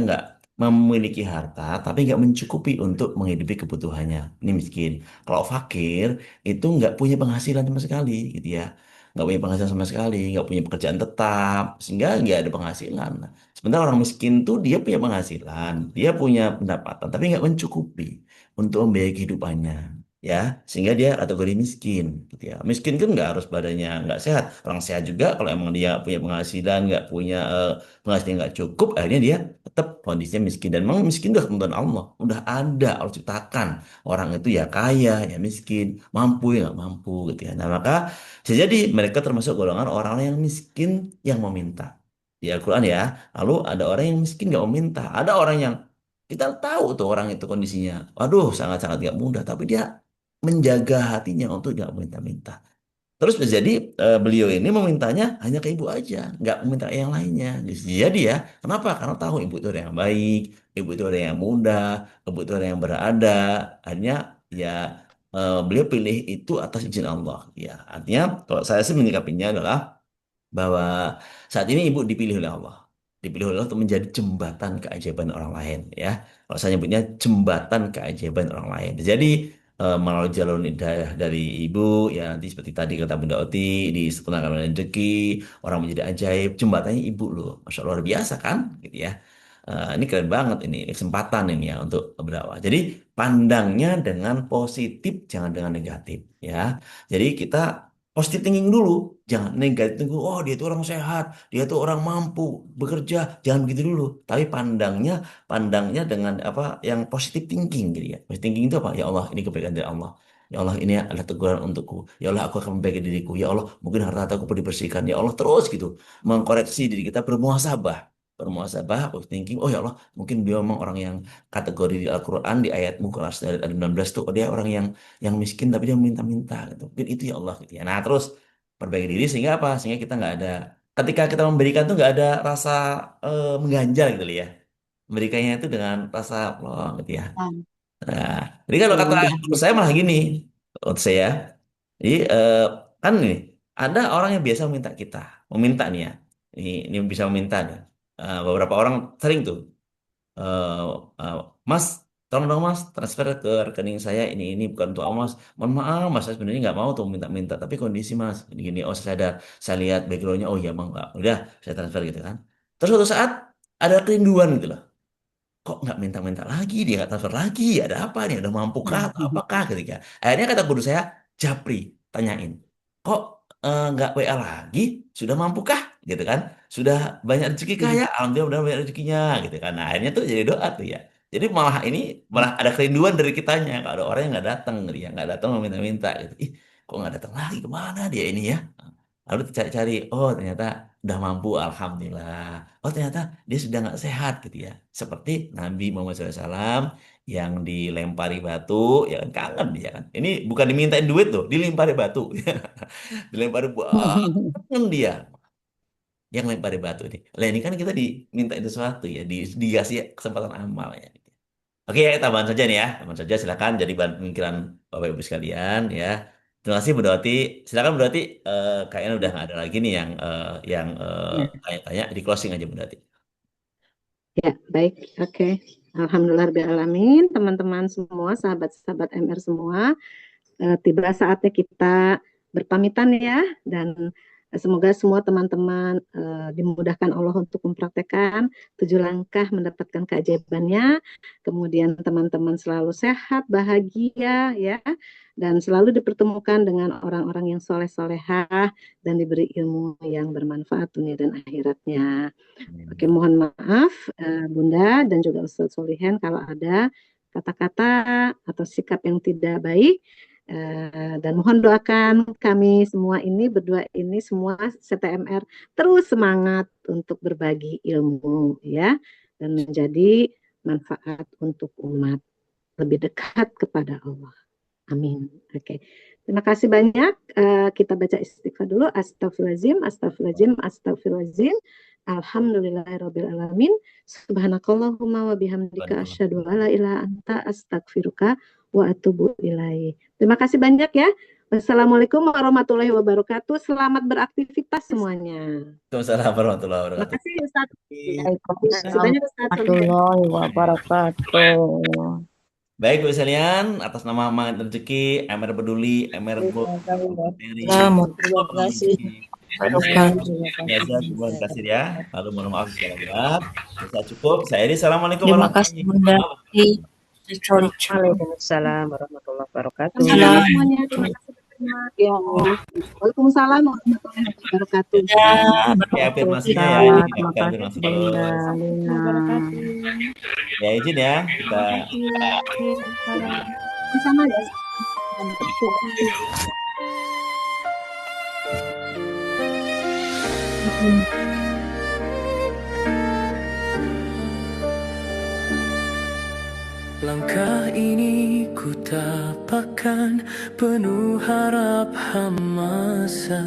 memiliki harta tapi nggak mencukupi untuk menghidupi kebutuhannya. Ini miskin. Kalau fakir itu nggak punya penghasilan sama sekali, gitu ya. Nggak punya penghasilan sama sekali, nggak punya pekerjaan tetap, sehingga nggak ada penghasilan. Nah, sementara orang miskin tuh dia punya penghasilan, dia punya pendapatan, tapi nggak mencukupi untuk membiayai kehidupannya. Ya, sehingga dia kategori miskin, gitu ya. Miskin kan nggak harus badannya nggak sehat. Orang sehat juga kalau emang dia punya penghasilan, nggak punya penghasilan nggak cukup, akhirnya dia tetap kondisinya miskin. Dan memang miskin udah ketentuan Allah, udah ada, Allah ciptakan orang itu ya kaya ya miskin, mampu ya nggak mampu, gitu ya. Nah maka bisa jadi mereka termasuk golongan orang yang miskin yang meminta di Al-Quran ya. Lalu ada orang yang miskin nggak meminta, ada orang yang kita tahu tuh orang itu kondisinya waduh sangat-sangat nggak mudah, tapi dia menjaga hatinya untuk nggak minta-minta. Terus bisa jadi beliau ini memintanya hanya ke ibu aja, nggak meminta ke yang lainnya. Jadi ya, kenapa? Karena tahu ibu itu orang yang baik, ibu itu orang yang mudah, ibu itu orang yang berada. Akhirnya ya beliau pilih itu atas izin Allah. Ya, artinya kalau saya sih menyikapinya adalah bahwa saat ini ibu dipilih oleh Allah. Dipilih oleh Allah untuk menjadi jembatan keajaiban orang lain ya. Kalau saya nyebutnya jembatan keajaiban orang lain. Jadi melalui jalur hidayah dari ibu ya nanti seperti tadi kata Bunda Oti disempurnakan oleh rezeki, orang menjadi ajaib, jembatannya ibu loh. Masya Allah luar biasa kan gitu ya. Ini keren banget ini kesempatan ini ya untuk berdakwah. Jadi pandangnya dengan positif jangan dengan negatif ya. Jadi kita positif thinking dulu, jangan negatif thinking. Oh dia itu orang sehat, dia itu orang mampu bekerja, jangan begitu dulu. Tapi pandangnya dengan apa yang positif thinking gitu ya. Positif thinking itu apa? Ya Allah ini kebaikan dari Allah. Ya Allah ini adalah teguran untukku. Ya Allah aku akan memperbaiki diriku. Ya Allah mungkin harta-hartaku perlu dibersihkan. Ya Allah terus gitu mengkoreksi diri kita bermuhasabah. Bermuhasabah, positive thinking. Oh ya Allah, mungkin dia memang orang yang kategori di Al-Quran di ayatmu kelas dari ayat 19 tuh oh, dia orang yang miskin tapi dia minta-minta gitu. Mungkin itu ya Allah gitu ya. Nah, terus perbaiki diri sehingga apa? Sehingga kita nggak ada ketika kita memberikan tuh nggak ada rasa mengganjal gitu loh ya. Memberikannya itu dengan rasa oh, gitu ya. Ah, Nah, jadi kalau yang kata menurut saya malah bahagia. gini, menurut saya, jadi kan nih ada orang yang biasa meminta nih ya, ini bisa meminta nih. Beberapa orang sering tuh, eh, eh, Mas, tolong dong Mas, transfer ke rekening saya ini bukan untuk Mas. Mohon maaf Mas, saya sebenarnya nggak mau tuh minta-minta, tapi kondisi Mas, gini, oh saya sadar, saya lihat backgroundnya, oh iya Bang, nggak, udah saya transfer gitu kan. Terus suatu saat ada kerinduan gitu loh kok nggak minta-minta lagi, dia nggak transfer lagi, ada apa nih, udah mampu kah atau apakah ketika akhirnya kata guru saya, Japri, tanyain, kok nggak WA lagi, sudah mampu kah, gitu kan, sudah banyak rezeki kah ya, alhamdulillah udah banyak rezekinya, gitu kan, nah akhirnya tuh jadi doa tuh ya, jadi malah ini malah ada kerinduan dari kitanya, kalau ada orang yang nggak datang, gitu ya, nggak datang meminta-minta, gitu, ih, kok nggak datang lagi, kemana dia ini ya, lalu cari-cari, oh ternyata udah mampu, alhamdulillah. Oh ternyata dia sudah nggak sehat gitu ya. Seperti Nabi Muhammad SAW yang dilempari batu, ya kan kangen dia kan. Ini bukan dimintain duit loh, dilempari batu. Dilempari kangen dia yang lempari batu ini. Lah ini kan kita diminta sesuatu ya, dikasih kesempatan amal ya. Oke, tambahan saja nih ya. Tambahan saja silakan jadi bahan pemikiran Bapak Ibu sekalian ya. Terima kasih Bu Dawati. Silakan Bu Dawati, kayaknya udah nggak ada lagi nih yang Ya, tanya-tanya di closing aja Bu Dawati. ya, baik. Oke. Alhamdulillah alamin, teman-teman semua, sahabat-sahabat MR semua. Tiba saatnya kita berpamitan ya, dan semoga semua teman-teman dimudahkan Allah untuk mempraktekkan 7 langkah mendapatkan keajaibannya. Kemudian teman-teman selalu sehat, bahagia ya, dan selalu dipertemukan dengan orang-orang yang soleh-solehah dan diberi ilmu yang bermanfaat dunia dan akhiratnya. Oke, Amin. mohon maaf Bunda dan juga Ustadz Solihin kalau ada kata-kata atau sikap yang tidak baik. Dan mohon doakan kami semua ini berdua ini semua CTMR terus semangat untuk berbagi ilmu ya dan menjadi manfaat untuk umat lebih dekat kepada Allah. Amin. Oke. Terima kasih banyak. Kita baca istighfar dulu. Astagfirullahaladzim, astagfirullahaladzim, astagfirullahaladzim. Alhamdulillahirabbil alamin. Subhanakallahumma wa bihamdika asyhadu alla ilaha anta astaghfiruka wa atubu ilaih. Terima kasih banyak ya. Wassalamualaikum warahmatullahi wabarakatuh. Selamat beraktivitas semuanya. Waalaikumsalam warahmatullahi wabarakatuh. Makasih Ustaz. Waalaikumsalam Banyak Ustaz. warahmatullahi wabarakatuh. Baik Bu sekalian, atas nama Mangat Rezeki, MR Peduli, MR Go, Putri, Terima kasih. Gaza, terima kasih ya. Lalu mohon maaf segala bisa cukup. Saya ini assalamualaikum Terima kasih Bunda. Waalaikumsalam warahmatullahi wabarakatuh. Sama-sama semuanya. Terima kasih banyak. Ya. Waalaikumsalam warahmatullahi wabarakatuh. Ya, afirmasinya ya. Terima Ini kasih afirmasi Bunda Lina. ya izin ya kita Sama ya. Langkah ini ku tapakkan penuh harap hamasa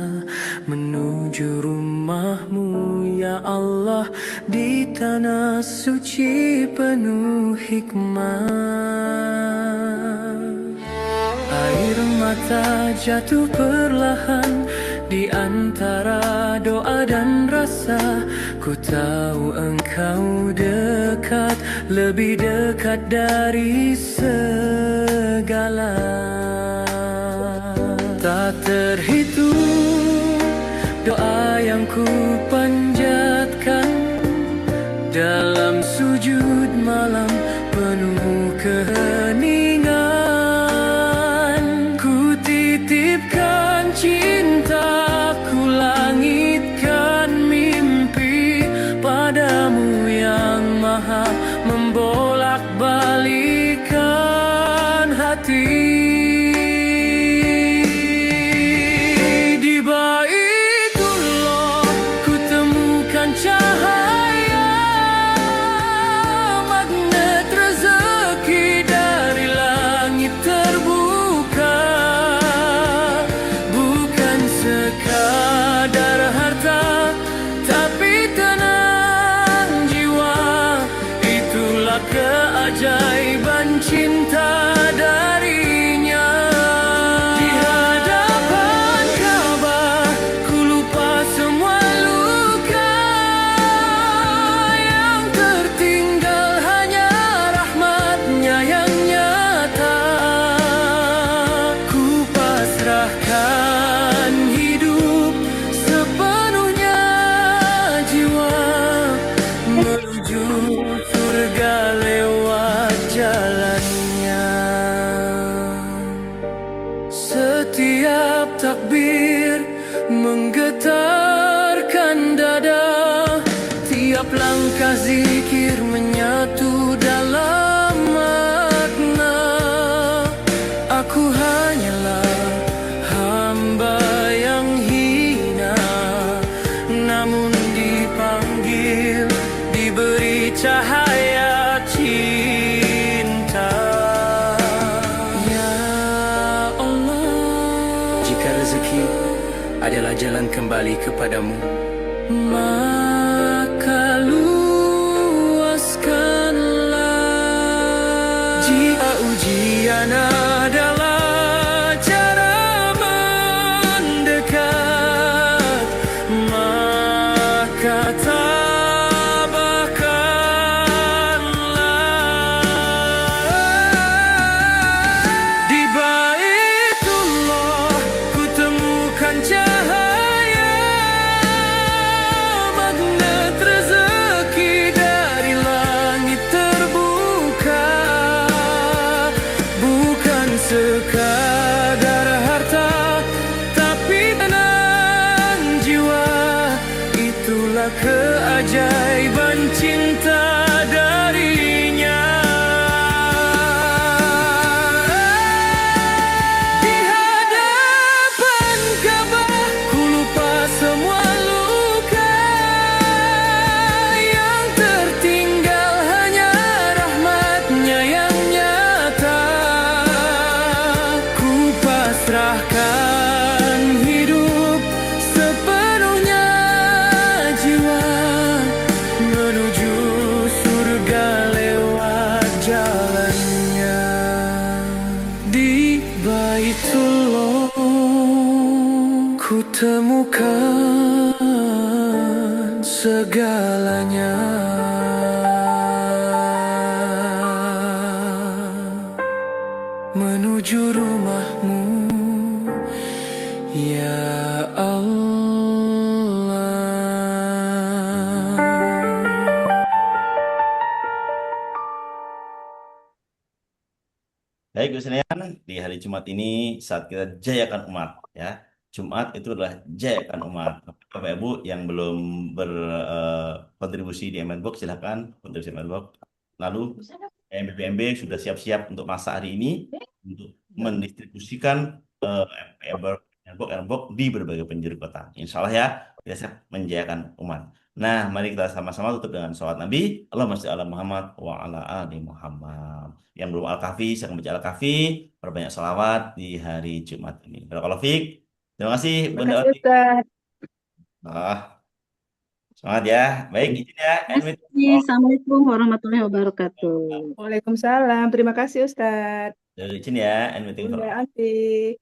menuju rumah-Mu ya Allah di tanah suci penuh hikmah. Air mata jatuh perlahan di antara doa dan rasa. Ku tahu Engkau dekat, lebih dekat dari segala. Tak terhitung doa yang ku panjatkan dalam sujud malam penuh keheningan. Ku titipkan cintaku, langitkan mimpi padamu yang maha membolak-balikan hati. Di Baitullah ku temukan cahaya, magnet rezeki dari langit terbuka. Bukan sekadar harta, tapi tenang jiwa. Itulah keajaiban cinta darinya. Di hadapan Ka'bah ku lupa semua luka. Yang tertinggal hanya rahmat-Nya yang nyata. Ku pasrahkan hidup sepenuhnya jiwa menuju surga lewat jalannya. Setiap takbir menggetarkan dada, tiap langkah zikir menyatu dalam makna. Aku hanyalah hamba yang hina, namun dipanggil, diberi cahaya cinta. Ya Allah, jika rezeki adalah jalan kembali kepadamu, maka luaskanlah. Jika ujian adalah cara mendekat, maka tabahkanlah. Di Baitullah ku temukan cahaya, magnet rezeki dari langit terbuka. Bukan menuju rumahmu, ya Allah. Baik, Gus Rian, di hari Jumat ini saat kita jayakan umat, ya. Jumat itu adalah jayakan umat. Bapak Ibu yang belum berkontribusi di MNBox, silahkan kontribusi di MNBox. Lalu MBPMB sudah siap-siap untuk masa hari ini untuk mendistribusikan MNBox di berbagai penjuru kota. Insya Allah ya, kita siap menjayakan umat. Nah, mari kita sama-sama tutup dengan sholat Nabi. Allahumma sholli ala Muhammad wa ala ali Muhammad. Yang belum Al-Kahfi, saya akan baca Al-Kahfi. Perbanyak sholawat di hari Jumat ini. Barakallahu fiik. Terima kasih, Bunda Makasih Oti. Ustaz. Ah, semangat ya. Baik, izin ya. Terima kasih. Assalamualaikum warahmatullahi wabarakatuh. Waalaikumsalam. Terima kasih Ustaz. Izin ya. And meeting for Bunda Anti.